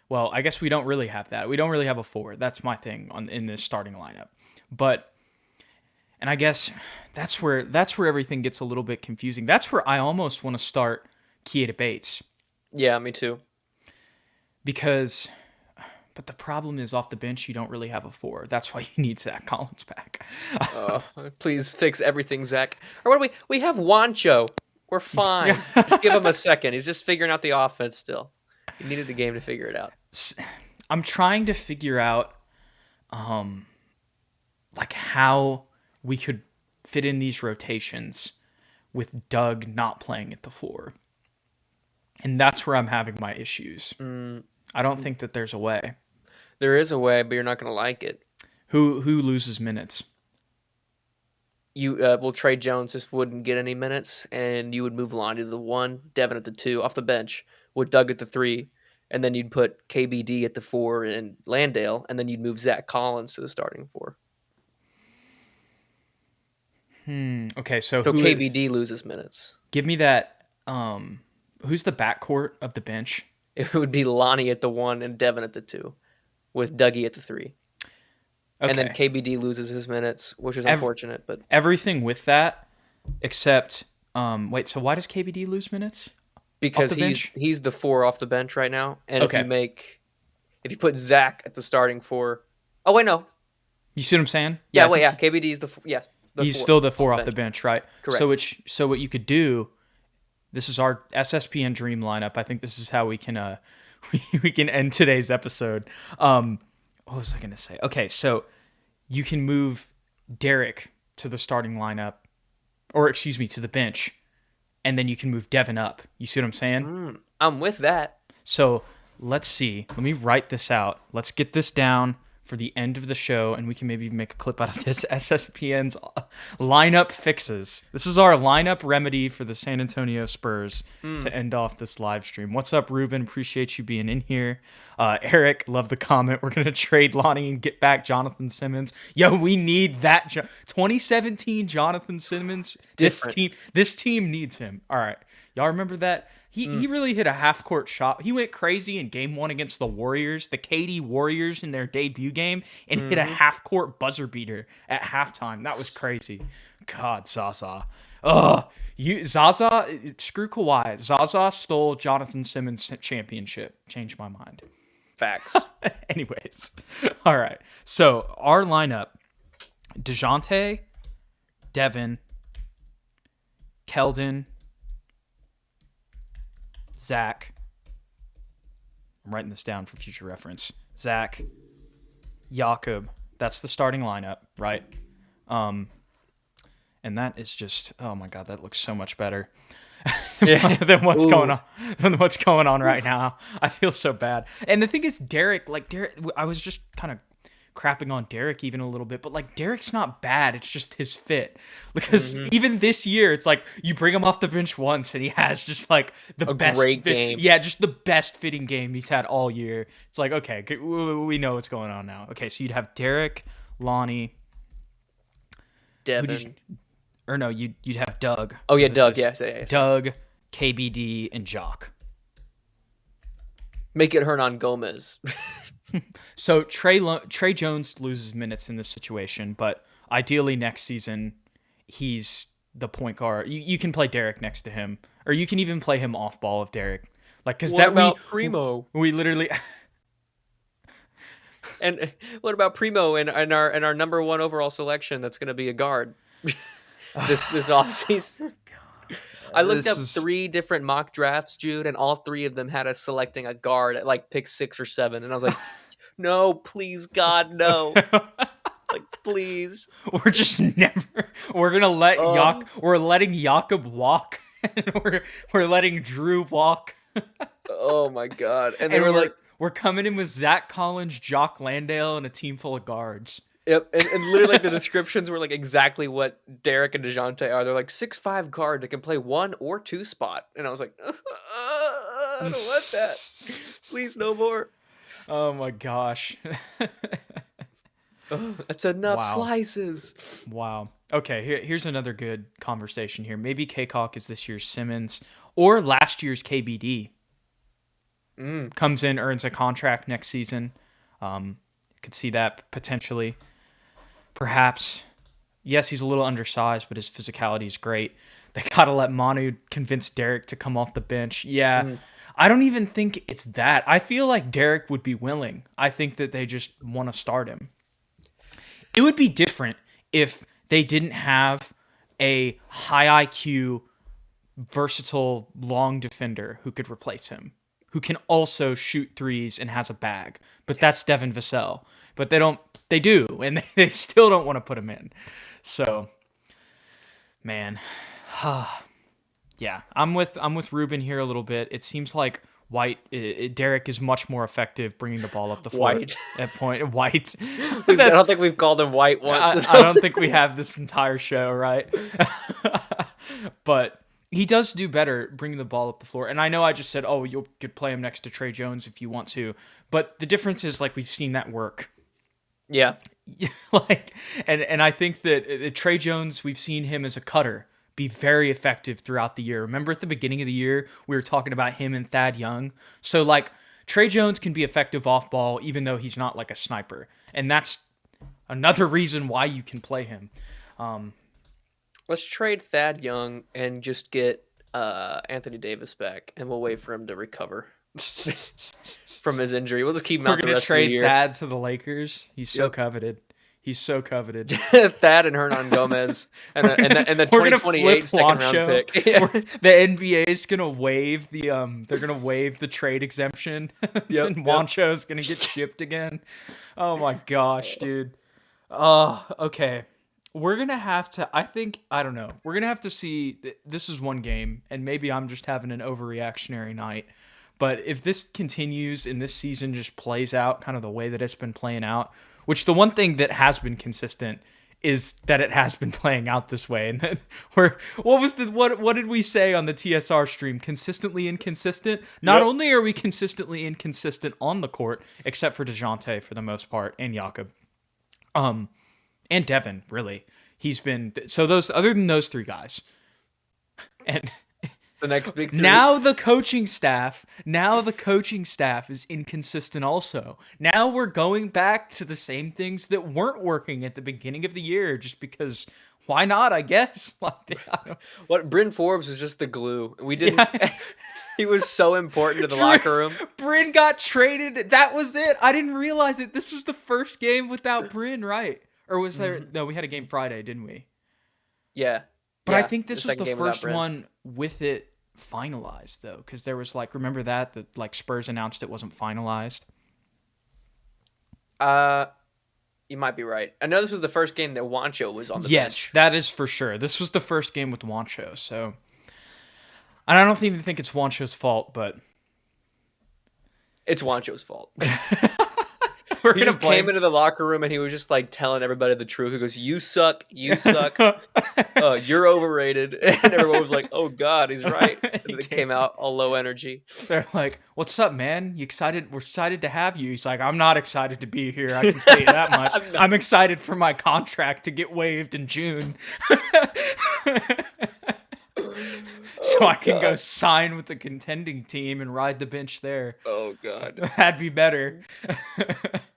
Well, I guess we don't really have that. We don't really have a 4. That's my thing in this starting lineup. And I guess that's where everything gets a little bit confusing. That's where I almost want to start Keita Bates. Yeah, me too. But the problem is off the bench, you don't really have a 4. That's why you need Zach Collins back. Please fix everything, Zach. Or what do we have Juancho. We're fine. Just give him a second. He's just figuring out the offense still. He needed the game to figure it out. I'm trying to figure out like how we could fit in these rotations with Doug not playing at the 4. And that's where I'm having my issues. I don't think that there's a way. There is a way, but you're not going to like it. Who loses minutes? You will trade Jones just wouldn't get any minutes, and you would move Lonnie to the 1, Devin at the 2 off the bench, with Doug at the 3, and then you'd put KBD at the 4 and Landale, and then you'd move Zach Collins to the starting 4. Okay, so KBD loses minutes. Give me that. Who's the backcourt of the bench? It would be Lonnie at the 1 and Devin at the 2, with Dougie at the 3. Okay. And then KBD loses his minutes, which is unfortunate. But everything with that, except wait. So why does KBD lose minutes? Because he's the 4 off the bench right now. And if you put Zach at the starting 4, oh wait, no. You see what I'm saying? Yeah. KBD is he's still the 4 off the bench, right? Correct. So what you could do. This is our SSPN dream lineup. I think this is how we can we can end today's episode. What was I going to say? Okay, so you can move Derek to the starting lineup, or excuse me, to the bench, and then you can move Devin up. You see what I'm saying? I'm with that. So let's see. Let me write this out. Let's get this down for the end of the show, and we can maybe make a clip out of this. SSPN's lineup fixes. This is our lineup remedy for the San Antonio Spurs to end off this live stream. What's up, Ruben? Appreciate you being in here. Eric, love the comment. We're going to trade Lonnie and get back Jonathan Simmons. Yo, we need that. 2017 Jonathan Simmons. This team needs him. All right. Y'all remember that? He really hit a half-court shot. He went crazy in Game 1 against the Warriors, the KD Warriors in their debut game, and hit a half-court buzzer beater at halftime. That was crazy. God, Zaza. Zaza, screw Kawhi. Zaza stole Jonathan Simmons' championship. Changed my mind. Facts. Anyways. All right. So, our lineup, Dejounte, Devin, Keldon, Zach. I'm writing this down for future reference. Zach, Jakob. That's the starting lineup, right? And that is just, oh my God, that looks so much better than what's going on right now. I feel so bad. And the thing is, Derek, I was just kind of crapping on Derek even a little bit, but like Derek's not bad. It's just his fit. Because even this year, it's like you bring him off the bench once and he has just like the best game. Yeah, just the best fitting game he's had all year. It's like, okay, we know what's going on now. Okay, so you'd have Derek, Lonnie. Devin. Or no, you'd have Doug. Oh yeah, Doug. Yeah. Doug, KBD, and Jock. Make it Hernan Gomez. So Trey Jones loses minutes in this situation, but ideally next season he's the point guard. You can play Derek next to him, or you can even play him off ball of Derek. Like, because What about Primo? We literally. And what about Primo and our number 1 overall selection? That's going to be a guard this offseason. I looked up 3 different mock drafts, Jude, and all 3 of them had us selecting a guard at like pick 6 or 7, and I was like, no, please, God, no. Like, please. We're just never. We're gonna let We're letting Jakob walk, and we're letting Drew walk. Oh my God! And we're like, we're coming in with Zach Collins, Jock Landale, and a team full of guards. Yep, and literally like the descriptions were like exactly what Derek and Dejounte are. They're like 6'5" guard that can play 1 or 2 spot, and I was like, I don't want that. Please, no more. Oh my gosh. That's enough slices. Wow. Okay, here's another good conversation here. Maybe K-Cock is this year's Simmons or last year's KBD. Comes in, earns a contract next season. Could see that potentially. Perhaps. Yes, he's a little undersized, but his physicality is great. They got to let Manu convince Derek to come off the bench. Yeah. I don't even think it's that. I feel like Derek would be willing. I think that they just want to start him. It would be different if they didn't have a high IQ, versatile, long defender who could replace him, who can also shoot threes and has a bag. But that's Devin Vassell. But they do, and they still don't want to put him in. So, man, yeah, I'm with Ruben here a little bit. It seems like Derek is much more effective bringing the ball up the floor at point. White. I don't think we've called him White once. I don't think we have this entire show, right? But he does do better bringing the ball up the floor. And I know I just said, oh, you could play him next to Trey Jones if you want to. But the difference is, like, we've seen that work. Yeah. And I think that Trey Jones, we've seen him as a cutter be very effective throughout the year. Remember at the beginning of the year, we were talking about him and Thad Young. So, like, Trey Jones can be effective off ball, even though he's not like a sniper. And that's another reason why you can play him. Let's trade Thad Young and just get Anthony Davis back, and we'll wait for him to recover from his injury. We'll just keep him out the rest of the year. We're going to trade Thad to the Lakers. He's so coveted. He's so coveted. Thad and Hernan Gomez and the 2028 second round pick. Yeah. The NBA is gonna waive the trade exemption. And Juancho's gonna get shipped again. Oh my gosh, dude. Okay. We're gonna have to. I don't know. We're gonna have to see. This is one game, and maybe I'm just having an overreactionary night. But if this continues and this season just plays out kind of the way that it's been playing out. Which the one thing that has been consistent is that it has been playing out this way. And then what did we say on the TSR stream? Consistently inconsistent. Not only are we consistently inconsistent on the court, except for Dejounte for the most part, and Jakob, and Devin, really. He's been those other than those 3 guys. And the next big 3. Now the coaching staff is inconsistent also. Now we're going back to the same things that weren't working at the beginning of the year just because why not, I guess? What Bryn Forbes was just the glue. We didn't he was so important to the locker room. Bryn got traded. That was it. I didn't realize it. This was the first game without Bryn, right? Or was there no, we had a game Friday, didn't we? Yeah. But I think this was the first one with it finalized though, because there was remember that Spurs announced it wasn't finalized. You might be right. I know this was the first game that Juancho was on the bench. Yes, that is for sure. This was the first game with Juancho, so and I don't even think it's Juancho's fault, but it's Juancho's fault. We're He gonna just came blame. into the locker room and he was just like telling everybody the truth. He goes, "You suck, you suck. You're overrated." And everyone was like, "Oh God, he's right." And then it came out all low energy. They're like, "What's up, man? You excited? We're excited to have you." He's like, "I'm not excited to be here. I can tell you that much. I'm not- I'm excited for my contract to get waived in June, so I can go God. sign with the contending team and ride the bench there. Oh God. That'd be better."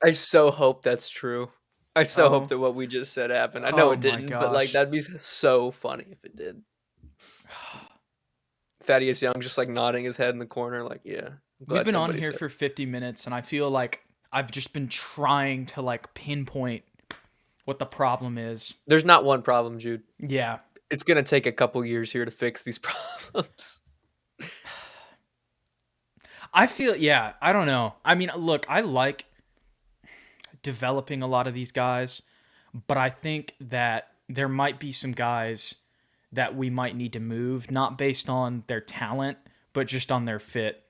I so hope that's true. I so hope Oh, that what we just said happened. I know oh it my didn't, but like gosh. that'd be so funny if it did. Thaddeus Young just like nodding his head in the corner, like, yeah. I'm We've glad been on somebody here said. for 50 minutes, and I feel like I've just been trying to like pinpoint what the problem is. There's not one problem, Jude. Yeah. It's gonna take a couple years here to fix these problems. I feel, yeah, I don't know. I mean, look, I like developing a lot of these guys, but I think that there might be some guys that we might need to move, not based on their talent, but just on their fit.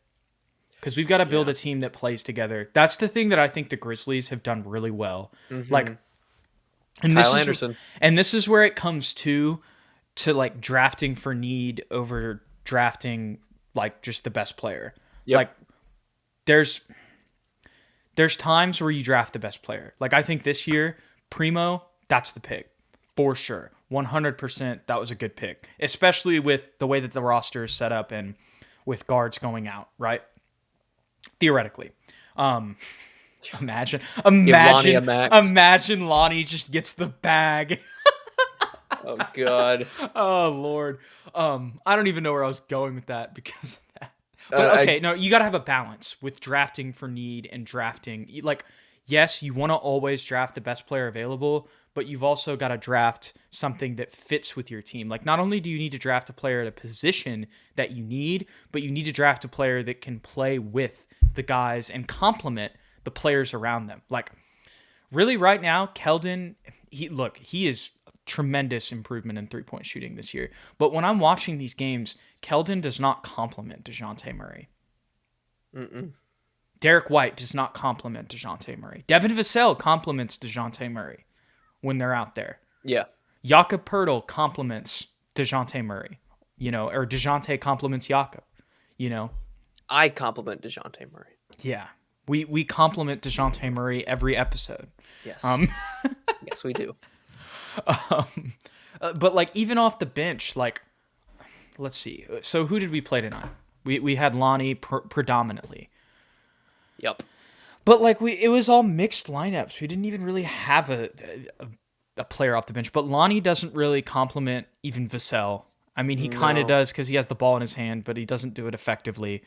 Because we've got to build a team that plays together. That's the thing that I think the Grizzlies have done really well. Like, and Kyle Anderson. this is where it comes to like drafting for need over drafting like just the best player. Yep. Like, there's times where you draft the best player. Like, I think this year, Primo, that's the pick for sure. 100%, that was a good pick, especially with the way that the roster is set up and with guards going out, right? Theoretically. Imagine Lonnie a max. imagine Lonnie just gets the bag. Oh God. Oh Lord. I don't even know where I was going with that because of that. But okay, no, you got to have a balance with drafting for need and drafting. Like, yes, you want to always draft the best player available, but you've also got to draft something that fits with your team. Like, not only do you need to draft a player at a position that you need, but you need to draft a player that can play with the guys and complement the players around them. Like, really right now, Keldon, he is tremendous improvement in three-point shooting this year. But when I'm watching these games, Keldon does not complement Dejounte Murray. Derek White does not complement Dejounte Murray. Devin Vassell complements Dejounte Murray when they're out there. Yeah. Jakob Poeltl complements Dejounte Murray, or Dejounte complements Jakob, I compliment Dejounte Murray. Yeah. We compliment Dejounte Murray every episode. Yes. Yes, we do. But like even off the bench, like let's see. So who did we play tonight? We had Lonnie predominantly. Yep. But like it was all mixed lineups. We didn't even really have a player off the bench. But Lonnie doesn't really complement even Vassell. I mean, he kind of does because he has the ball in his hand, but he doesn't do it effectively.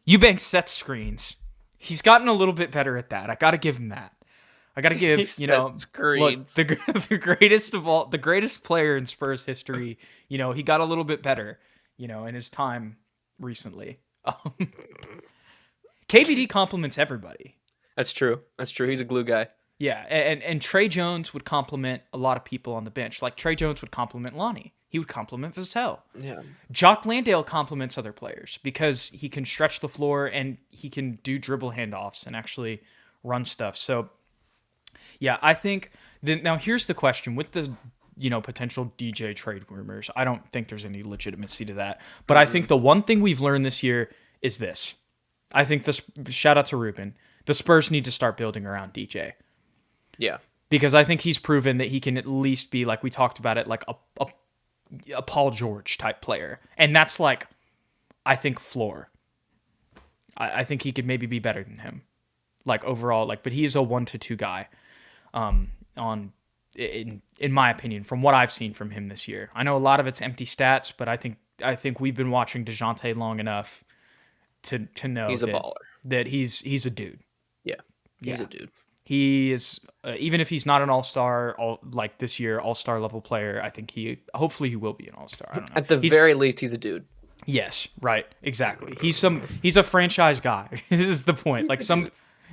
Eubanks sets screens. He's gotten a little bit better at that. I got to give him that. I got to give, look, screens. the greatest of all, the greatest player in Spurs history, he got a little bit better, in his time recently. KBD compliments everybody. That's true. He's a glue guy. Yeah, and Trey Jones would compliment a lot of people on the bench. Like Trey Jones would compliment Lonnie. He would compliment Vassell. Yeah. Jock Landale compliments other players because he can stretch the floor and he can do dribble handoffs and actually run stuff. So, yeah, I think now here's the question with the potential DJ trade rumors. I don't think there's any legitimacy to that, but I think the one thing we've learned this year is this. I think this. Shout out to Ruben. The Spurs need to start building around DJ. Yeah. Because I think he's proven that he can at least be, like we talked about it, like a Paul George type player. And that's like, I think, floor. I think he could maybe be better than him. Like overall, but he is a 1-2 guy in my opinion, from what I've seen from him this year. I know a lot of it's empty stats, but I think we've been watching Dejounte long enough to know he's a baller. That he's a dude. Yeah. He's a dude. He is, even if he's not an all-star, like this year, all-star level player, I think hopefully he will be an all-star. I don't know. At the very least, he's a dude. Yes, right, exactly. He's a franchise guy. This is the point.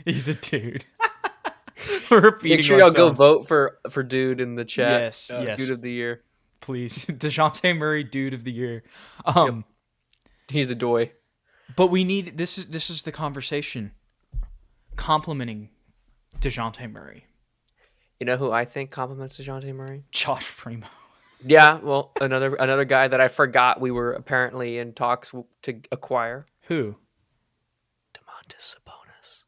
He's a dude. Make sure y'all go vote for dude in the chat. Yes. Dude of the year. Please. Dejounte Murray, dude of the year. He's a doy. But we need, this is the conversation. complimenting Dejounte Murray. You know who I think compliments Dejounte Murray? Josh Primo. Yeah, well, another guy that I forgot we were apparently in talks to acquire. Who? Domantas Sabonis.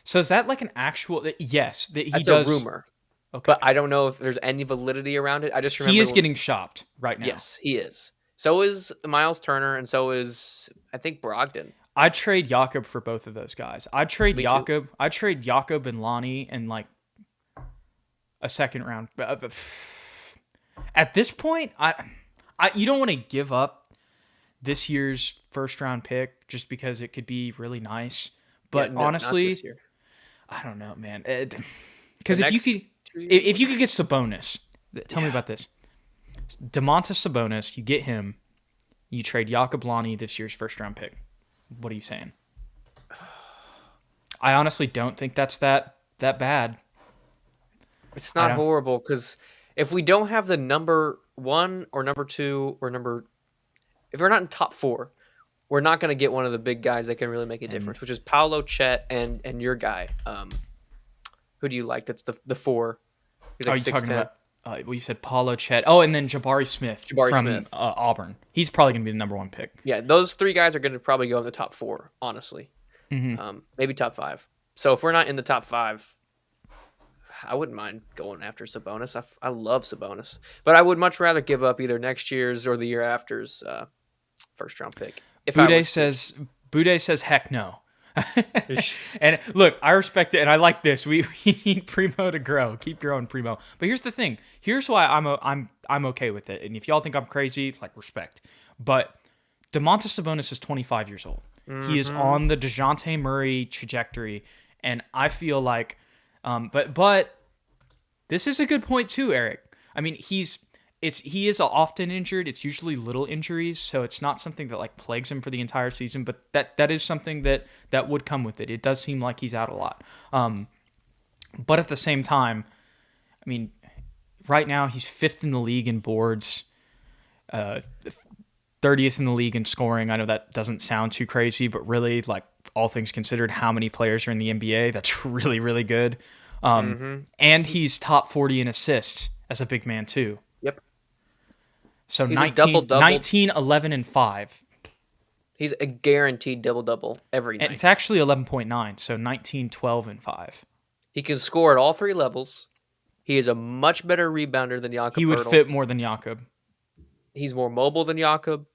So is that like an actual? Yes, that he That's does. a rumor. Okay. But I don't know if there's any validity around it. I just remember He is getting shopped right now. Yes, he is. So is Miles Turner, and so is I think Brogdon. I'd trade Jakob for both of those guys. I'd trade Me Jakob. too. I'd trade Jakob and Lonnie and like a second round. At this point, you don't want to give up this year's first round pick just because it could be really nice. But Yeah, honestly, not this year. I don't know, man. Because if you could get Sabonis, tell me about this. Domantas Sabonis, you get him, you trade Jakob Lonnie, this year's first round pick. What are you saying? I honestly don't think that's that bad. It's not horrible because if we don't have the number 1 or number 2 or if we're not in top 4, we're not going to get one of the big guys that can really make a difference, which is Paolo, Chet, and your guy. Who do you like? That's the 4. He's like 6'10". Talking about? Well, you said Paulo, Chet. Oh, and then Jabari Smith from Auburn. He's probably going to be the number 1 pick. Yeah, those 3 guys are going to probably go in the top 4, honestly. Mm-hmm. Maybe top 5. So if we're not in the top 5, I wouldn't mind going after Sabonis. I love Sabonis. But I would much rather give up either next year's or the year after's first-round pick. Boudet says, heck no. And look, I respect it, and I like this. We need Primo to grow. Keep growing, Primo. But here's the thing. Here's why I'm okay with it. And if y'all think I'm crazy, it's like respect. But Domantas Sabonis is 25 years old. Mm-hmm. He is on the Dejounte Murray trajectory, and I feel like, but this is a good point too, Eric. I mean, he is often injured. It's usually little injuries, so it's not something that like plagues him for the entire season. But that is something that would come with it. It does seem like he's out a lot. But at the same time, I mean, right now he's 5th in the league in boards, 30th in the league in scoring. I know that doesn't sound too crazy, but really, like all things considered, how many players are in the NBA? That's really, really good. And he's top 40 in assists as a big man too. Yep. So he's 19, 11, and 5. He's a guaranteed double-double every night. And it's actually 11.9, so 19, 12, and 5. He can score at all 3 levels. He is a much better rebounder than Jakob. He would fit more than Jakob. He's more mobile than Jakob.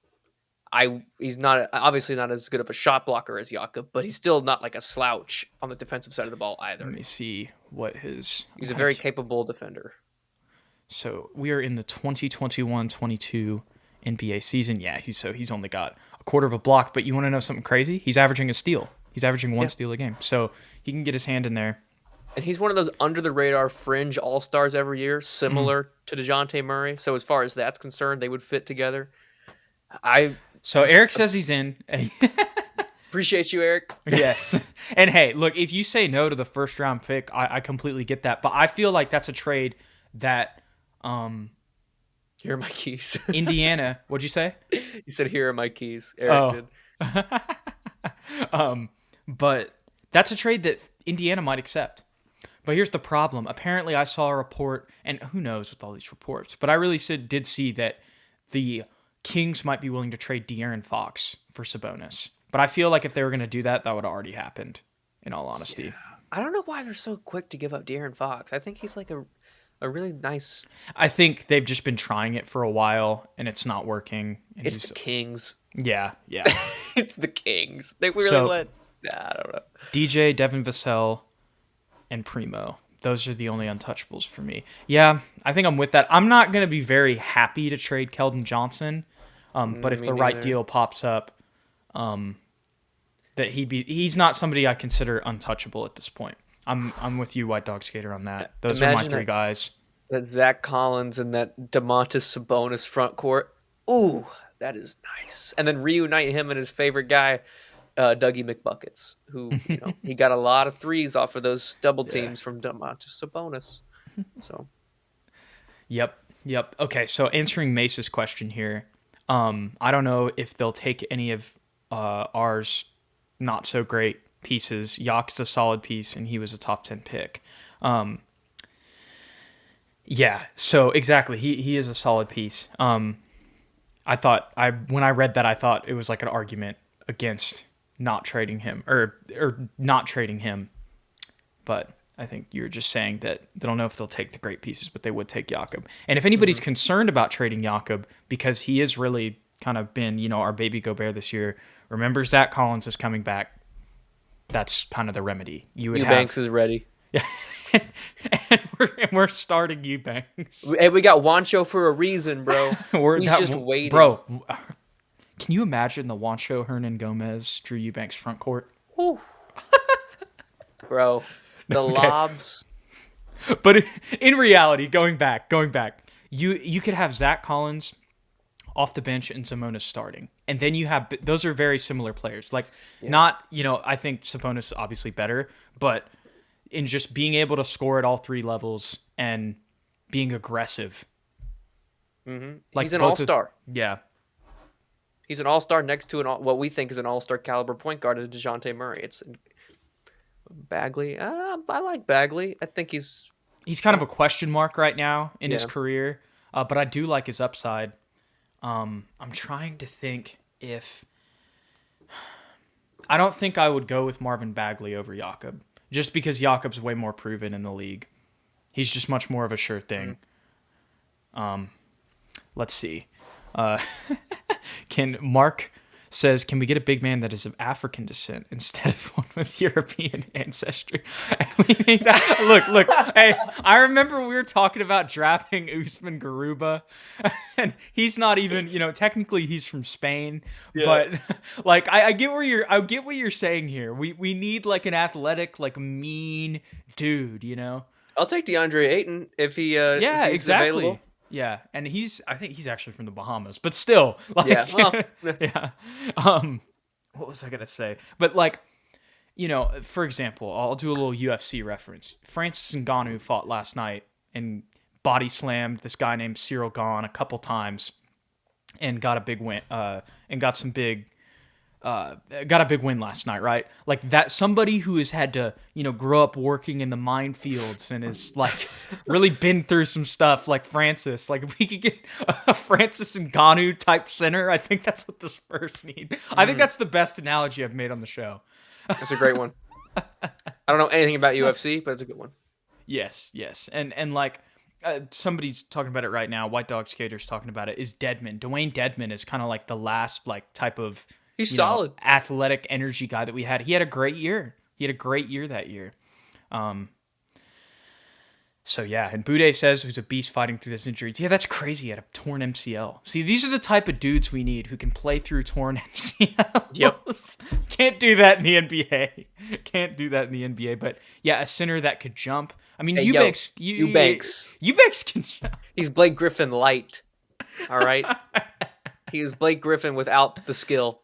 He's not obviously not as good of a shot blocker as Jakob, but he's still not like a slouch on the defensive side of the ball either. Let me see what his... He's a very capable defender. So we are in the 2021-22 NBA season. Yeah, he's only got a quarter of a block, but you want to know something crazy? He's averaging a steal. He's averaging 1 steal a game. So he can get his hand in there. And he's one of those under-the-radar fringe all-stars every year, similar to Dejounte Murray. So as far as that's concerned, they would fit together. So Eric says he's in. Appreciate you, Eric. Yes. And hey, look, if you say no to the first-round pick, I completely get that. But I feel like that's a trade that... Here are my keys. Indiana, what'd you say? You said, here are my keys. Eric did. But that's a trade that Indiana might accept. But here's the problem. Apparently, I saw a report, and who knows with all these reports, but I really did see that the Kings might be willing to trade De'Aaron Fox for Sabonis. But I feel like if they were going to do that, that would have already happened, in all honesty. Yeah. I don't know why they're so quick to give up De'Aaron Fox. I think he's like a really nice... I think they've just been trying it for a while, and it's not working. It's the Kings. Yeah. It's the Kings. They really went... I don't know. DJ, Devin Vassell, and Primo. Those are the only untouchables for me. Yeah, I think I'm with that. I'm not going to be very happy to trade Keldon Johnson, but if the right deal pops up, that he's not somebody I consider untouchable at this point. I'm with you, White Dog Skater, on that. Those are my 3 guys. That Zach Collins and that Domantas Sabonis front court. Ooh, that is nice. And then reunite him and his favorite guy, Dougie McBuckets, who he got a lot of threes off of those double teams from Domantas Sabonis. So, Yep. Okay, so answering Mace's question here, I don't know if they'll take any of ours not so great pieces. Yak's a solid piece, and he was a top 10 pick. Yeah, so exactly, he is a solid piece. When I read that, I thought it was like an argument against not trading him or not trading him, but I think you're just saying that they don't know if they'll take the great pieces, but they would take Jakob. And if anybody's concerned about trading Jakob, because he is really kind of been, our baby Gobert this year, remember Zach Collins is coming back. That's kind of the remedy. Eubanks is ready. Yeah. and we're starting Eubanks. Hey, we got Juancho for a reason, bro. He's just waiting. Bro, can you imagine the Juancho, Hernan Gomez, Drew Eubanks front court? Bro, the lobs. But in reality, going back, you could have Zach Collins off the bench and Sabonis starting. And then you have, those are very similar players. Like, not, I think Sabonis is obviously better, but in just being able to score at all three levels and being aggressive. Mm-hmm. Like he's an all-star. Yeah. He's an all-star next to what we think is an all-star caliber point guard in Dejounte Murray. It's Bagley. I like Bagley. I think he's kind of a question mark right now in his career, but I do like his upside. I'm trying to think if... I don't think I would go with Marvin Bagley over Jakob, just because Jakob's way more proven in the league. He's just much more of a sure thing. Let's see. Mark says, can we get a big man that is of African descent instead of one with European ancestry? Look. Hey, I remember we were talking about drafting Usman Garuba, and he's not even, technically he's from Spain, but like I get what you're saying here. We need like an athletic, like mean dude, I'll take DeAndre Ayton if he's available. Yeah, and I think he's actually from the Bahamas, but still, like, yeah. What was I gonna say? But like, for example, I'll do a little UFC reference. Francis Ngannou fought last night and body slammed this guy named Cyril Gane a couple times, and got a big win. Got a big win last night, right? Like that, somebody who has had to, grow up working in the minefields and is like really been through some stuff, like Francis. Like if we could get a Francis Ngannou type center, I think that's what the Spurs need. I think that's the best analogy I've made on the show. That's a great one. I don't know anything about UFC, but it's a good one. Yes, and like. Somebody's talking about it right now. White Dog Skater's talking about it. Is Dedmon. Dwayne Dedmon is kind of like the last like type of solid athletic energy guy that we had. He had a great year. That year. So yeah, and Boudet says who's a beast fighting through this injury. Yeah, that's crazy. He had a torn MCL. See, these are the type of dudes we need who can play through torn MCLs. Yep. Can't do that in the NBA. But yeah, a center that could jump. I mean, Eubanks can jump. He's Blake Griffin light. All right. He is Blake Griffin without the skill.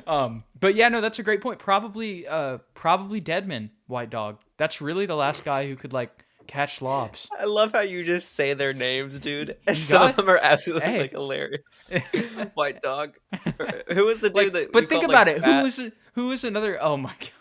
But yeah, no, that's a great point. Probably Dedmon, White Dog. That's really the last guy who could like catch lobs. I love how you just say their names, dude. And some of them are absolutely like hilarious. White Dog. Who was the dude that? But think about it. Who was another? Oh my god.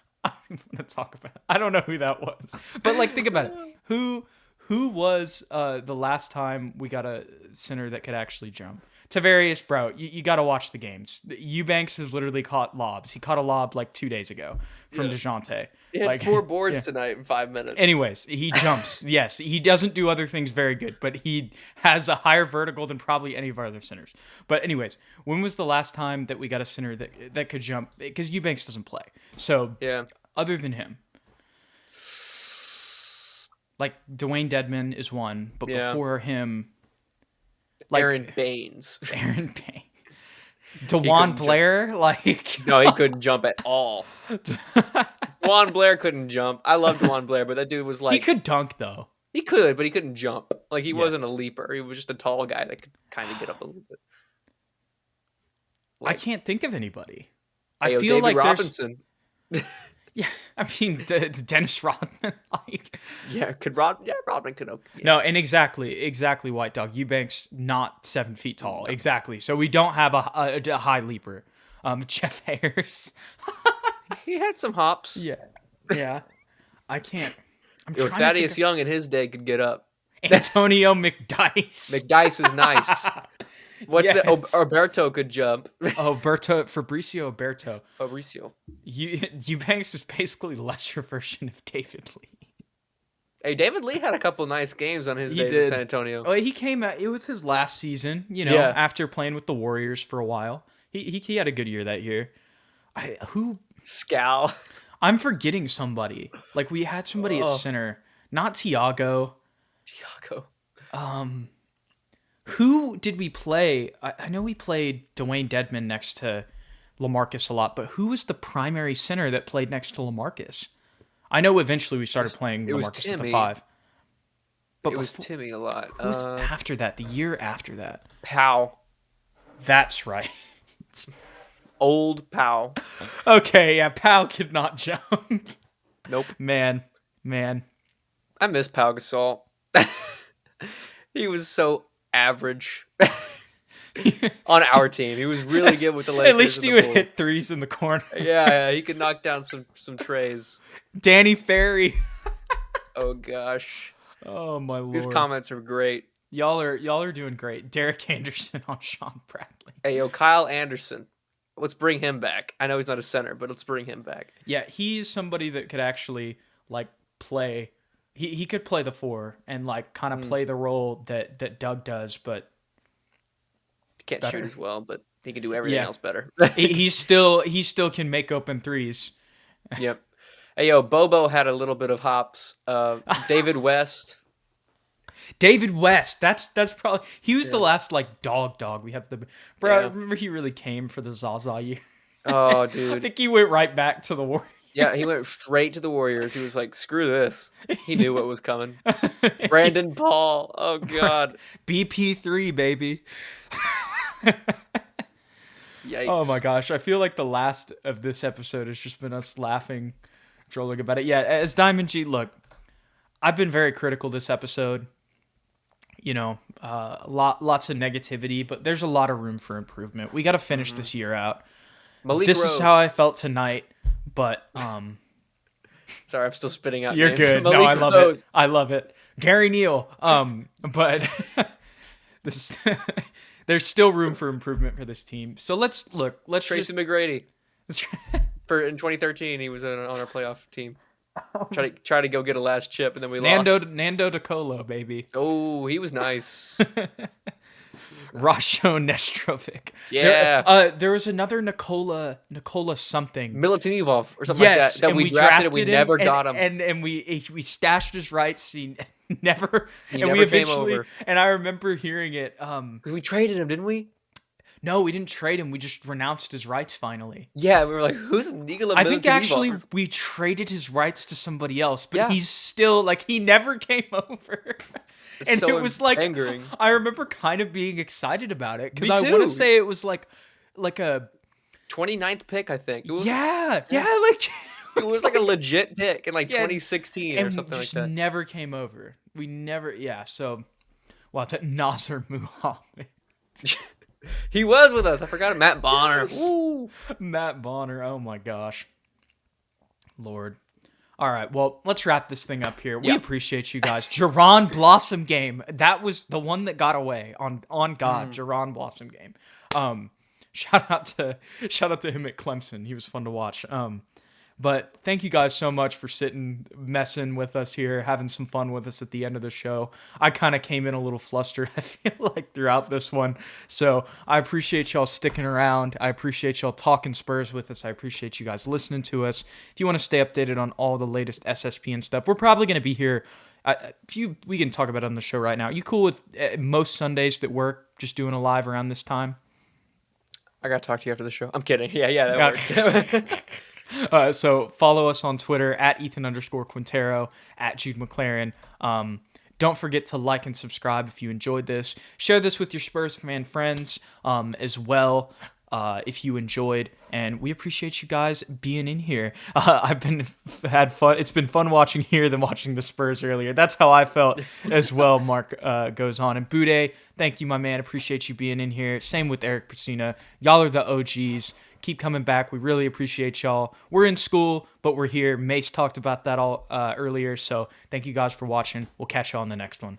I'm gonna talk about it. I don't know who that was. But like, think about it. Who was the last time we got a center that could actually jump? Tavares, bro, you got to watch the games. Eubanks has literally caught lobs. He caught a lob like 2 days ago from Dejounte. He had 4 boards tonight in 5 minutes. Anyways, he jumps. Yes, he doesn't do other things very good, but he has a higher vertical than probably any of our other centers. But anyways, when was the last time that we got a center that could jump? Because Eubanks doesn't play. So other than him. Like Dwayne Dedmon is one, but before him... Like, Aaron Baines. DeJuan Blair, like... No, he couldn't jump at all. DeJuan Blair couldn't jump. I love DeJuan Blair, but that dude was like... He could dunk, though. He could, but he couldn't jump. Like, he wasn't a leaper. He was just a tall guy that could kind of get up a little bit. Like, I can't think of anybody. I feel David like Robinson. Yeah, I mean, Dennis Rodman, like... Rodman could have... Yeah. No, and exactly, White Dog. Eubanks, not 7 feet tall. Exactly. So we don't have a high leaper. Jeff Ayers. He had some hops. Yeah. Yeah. I can't. I'm Yo, trying to Thaddeus think Young in his day could get up. of Antonio McDyess. McDyess is nice. What's the Yes. Alberto could jump. Fabricio Oberto. Fabricio. Eubanks is basically lesser version of David Lee. Hey, David Lee had a couple nice games on his days in San Antonio. Oh, he came out. It was his last season, Yeah. after playing with the Warriors for a while. He had a good year that year. Scal. I'm forgetting somebody. Like, we had somebody at center, not Tiago. Who did we play? I know we played Dwayne Dedmon next to LaMarcus a lot, but who was the primary center that played next to LaMarcus? I know eventually we started playing LaMarcus at the 5. But it was Timmy a lot. Who was after that? The year after that? Powell. That's right. Old Powell. Okay, yeah, Powell could not jump. Nope. Man. I miss Pau Gasol. He was so average on our team. He was really good with the Lakers. At least he would hit threes in the corner. Yeah, he could knock down some trays. Danny Ferry. Oh gosh. Oh my lord. These comments are great. Y'all are doing great. Derek Anderson on Sean Bradley. Hey, yo, Kyle Anderson. Let's bring him back. I know he's not a center, but let's bring him back. Yeah, he's somebody that could actually play. He could play the 4 and kind of play the role that Doug does, but he can't better. shoot as well, but he can do everything else better. he still can make open threes. Yep. Hey, yo, Bobo had a little bit of hops. David West. David West, that's probably he was the last dog. We have I remember he really came for the Zaza year. Oh, dude. I think he went right back to the Warriors. Yeah, he went straight to the Warriors. He was like, screw this. He knew what was coming. Brandon Paul. Oh god. BP3, baby. Yikes. Oh my gosh, I feel like the last of this episode has just been us laughing, trolling about it. Yeah, as Diamond G, look, I've been very critical this episode. Lots of negativity, but there's a lot of room for improvement. We got to finish this year out. Malik this Rose. Is how I felt tonight, but sorry, I'm still spitting out you're names. good. Malik No, I love Rose. it. I love it. Gary Neal. But this there's still room for improvement for this team. So let's Tracy McGrady. In 2013, he was on our playoff team. Try to go get a last chip, and then we lost. Nando DeColo, baby. Oh, he was nice. Rasho Nestrovic. Yeah. There was another Nikola something. Milutinov or something like that we drafted and we never got him. And we stashed his rights. He never came over. And I remember hearing it. Because we traded him, didn't we? No, we didn't trade him. We just renounced his rights finally. Yeah, we were like, who's Nikola Milutinov? I think actually we traded his rights to somebody else, but he's still he never came over. It's and so it was angering. I remember kind of being excited about it because Me I too. want to say it was like a 29th pick, I think. It was, it was like a legit pick in 2016 or something like that. Never came over. We never, So, to Nasser Muhammad. He was with us. I forgot him. Matt Bonner. Ooh, Matt Bonner. Oh my gosh. Lord. All right. Well, let's wrap this thing up here. We appreciate you guys. Jerron Blossom game. That was the one that got away on God. Jerron Blossom game. Shout out to him at Clemson. He was fun to watch. But thank you guys so much for messing with us here, having some fun with us at the end of the show. I kind of came in a little flustered, I feel like, throughout this one. So I appreciate y'all sticking around. I appreciate y'all talking Spurs with us. I appreciate you guys listening to us. If you want to stay updated on all the latest SSPN stuff, we're probably going to be here. We can talk about it on the show right now. You cool with most Sundays that work, just doing a live around this time? I got to talk to you after the show. I'm kidding. Yeah, that works. So follow us on Twitter at Ethan_Quintero, at Jude McLaren. Don't forget to like and subscribe if you enjoyed this. Share this with your Spurs fan friends as well if you enjoyed. And we appreciate you guys being in here. Had fun. It's been fun watching here than watching the Spurs earlier. That's how I felt as well. Mark goes on. And Bude, thank you, my man. Appreciate you being in here. Same with Eric Pacina. Y'all are the OGs. Keep coming back. We really appreciate y'all. We're in school, but we're here. Mace talked about that all earlier. So thank you guys for watching. We'll catch y'all on the next one.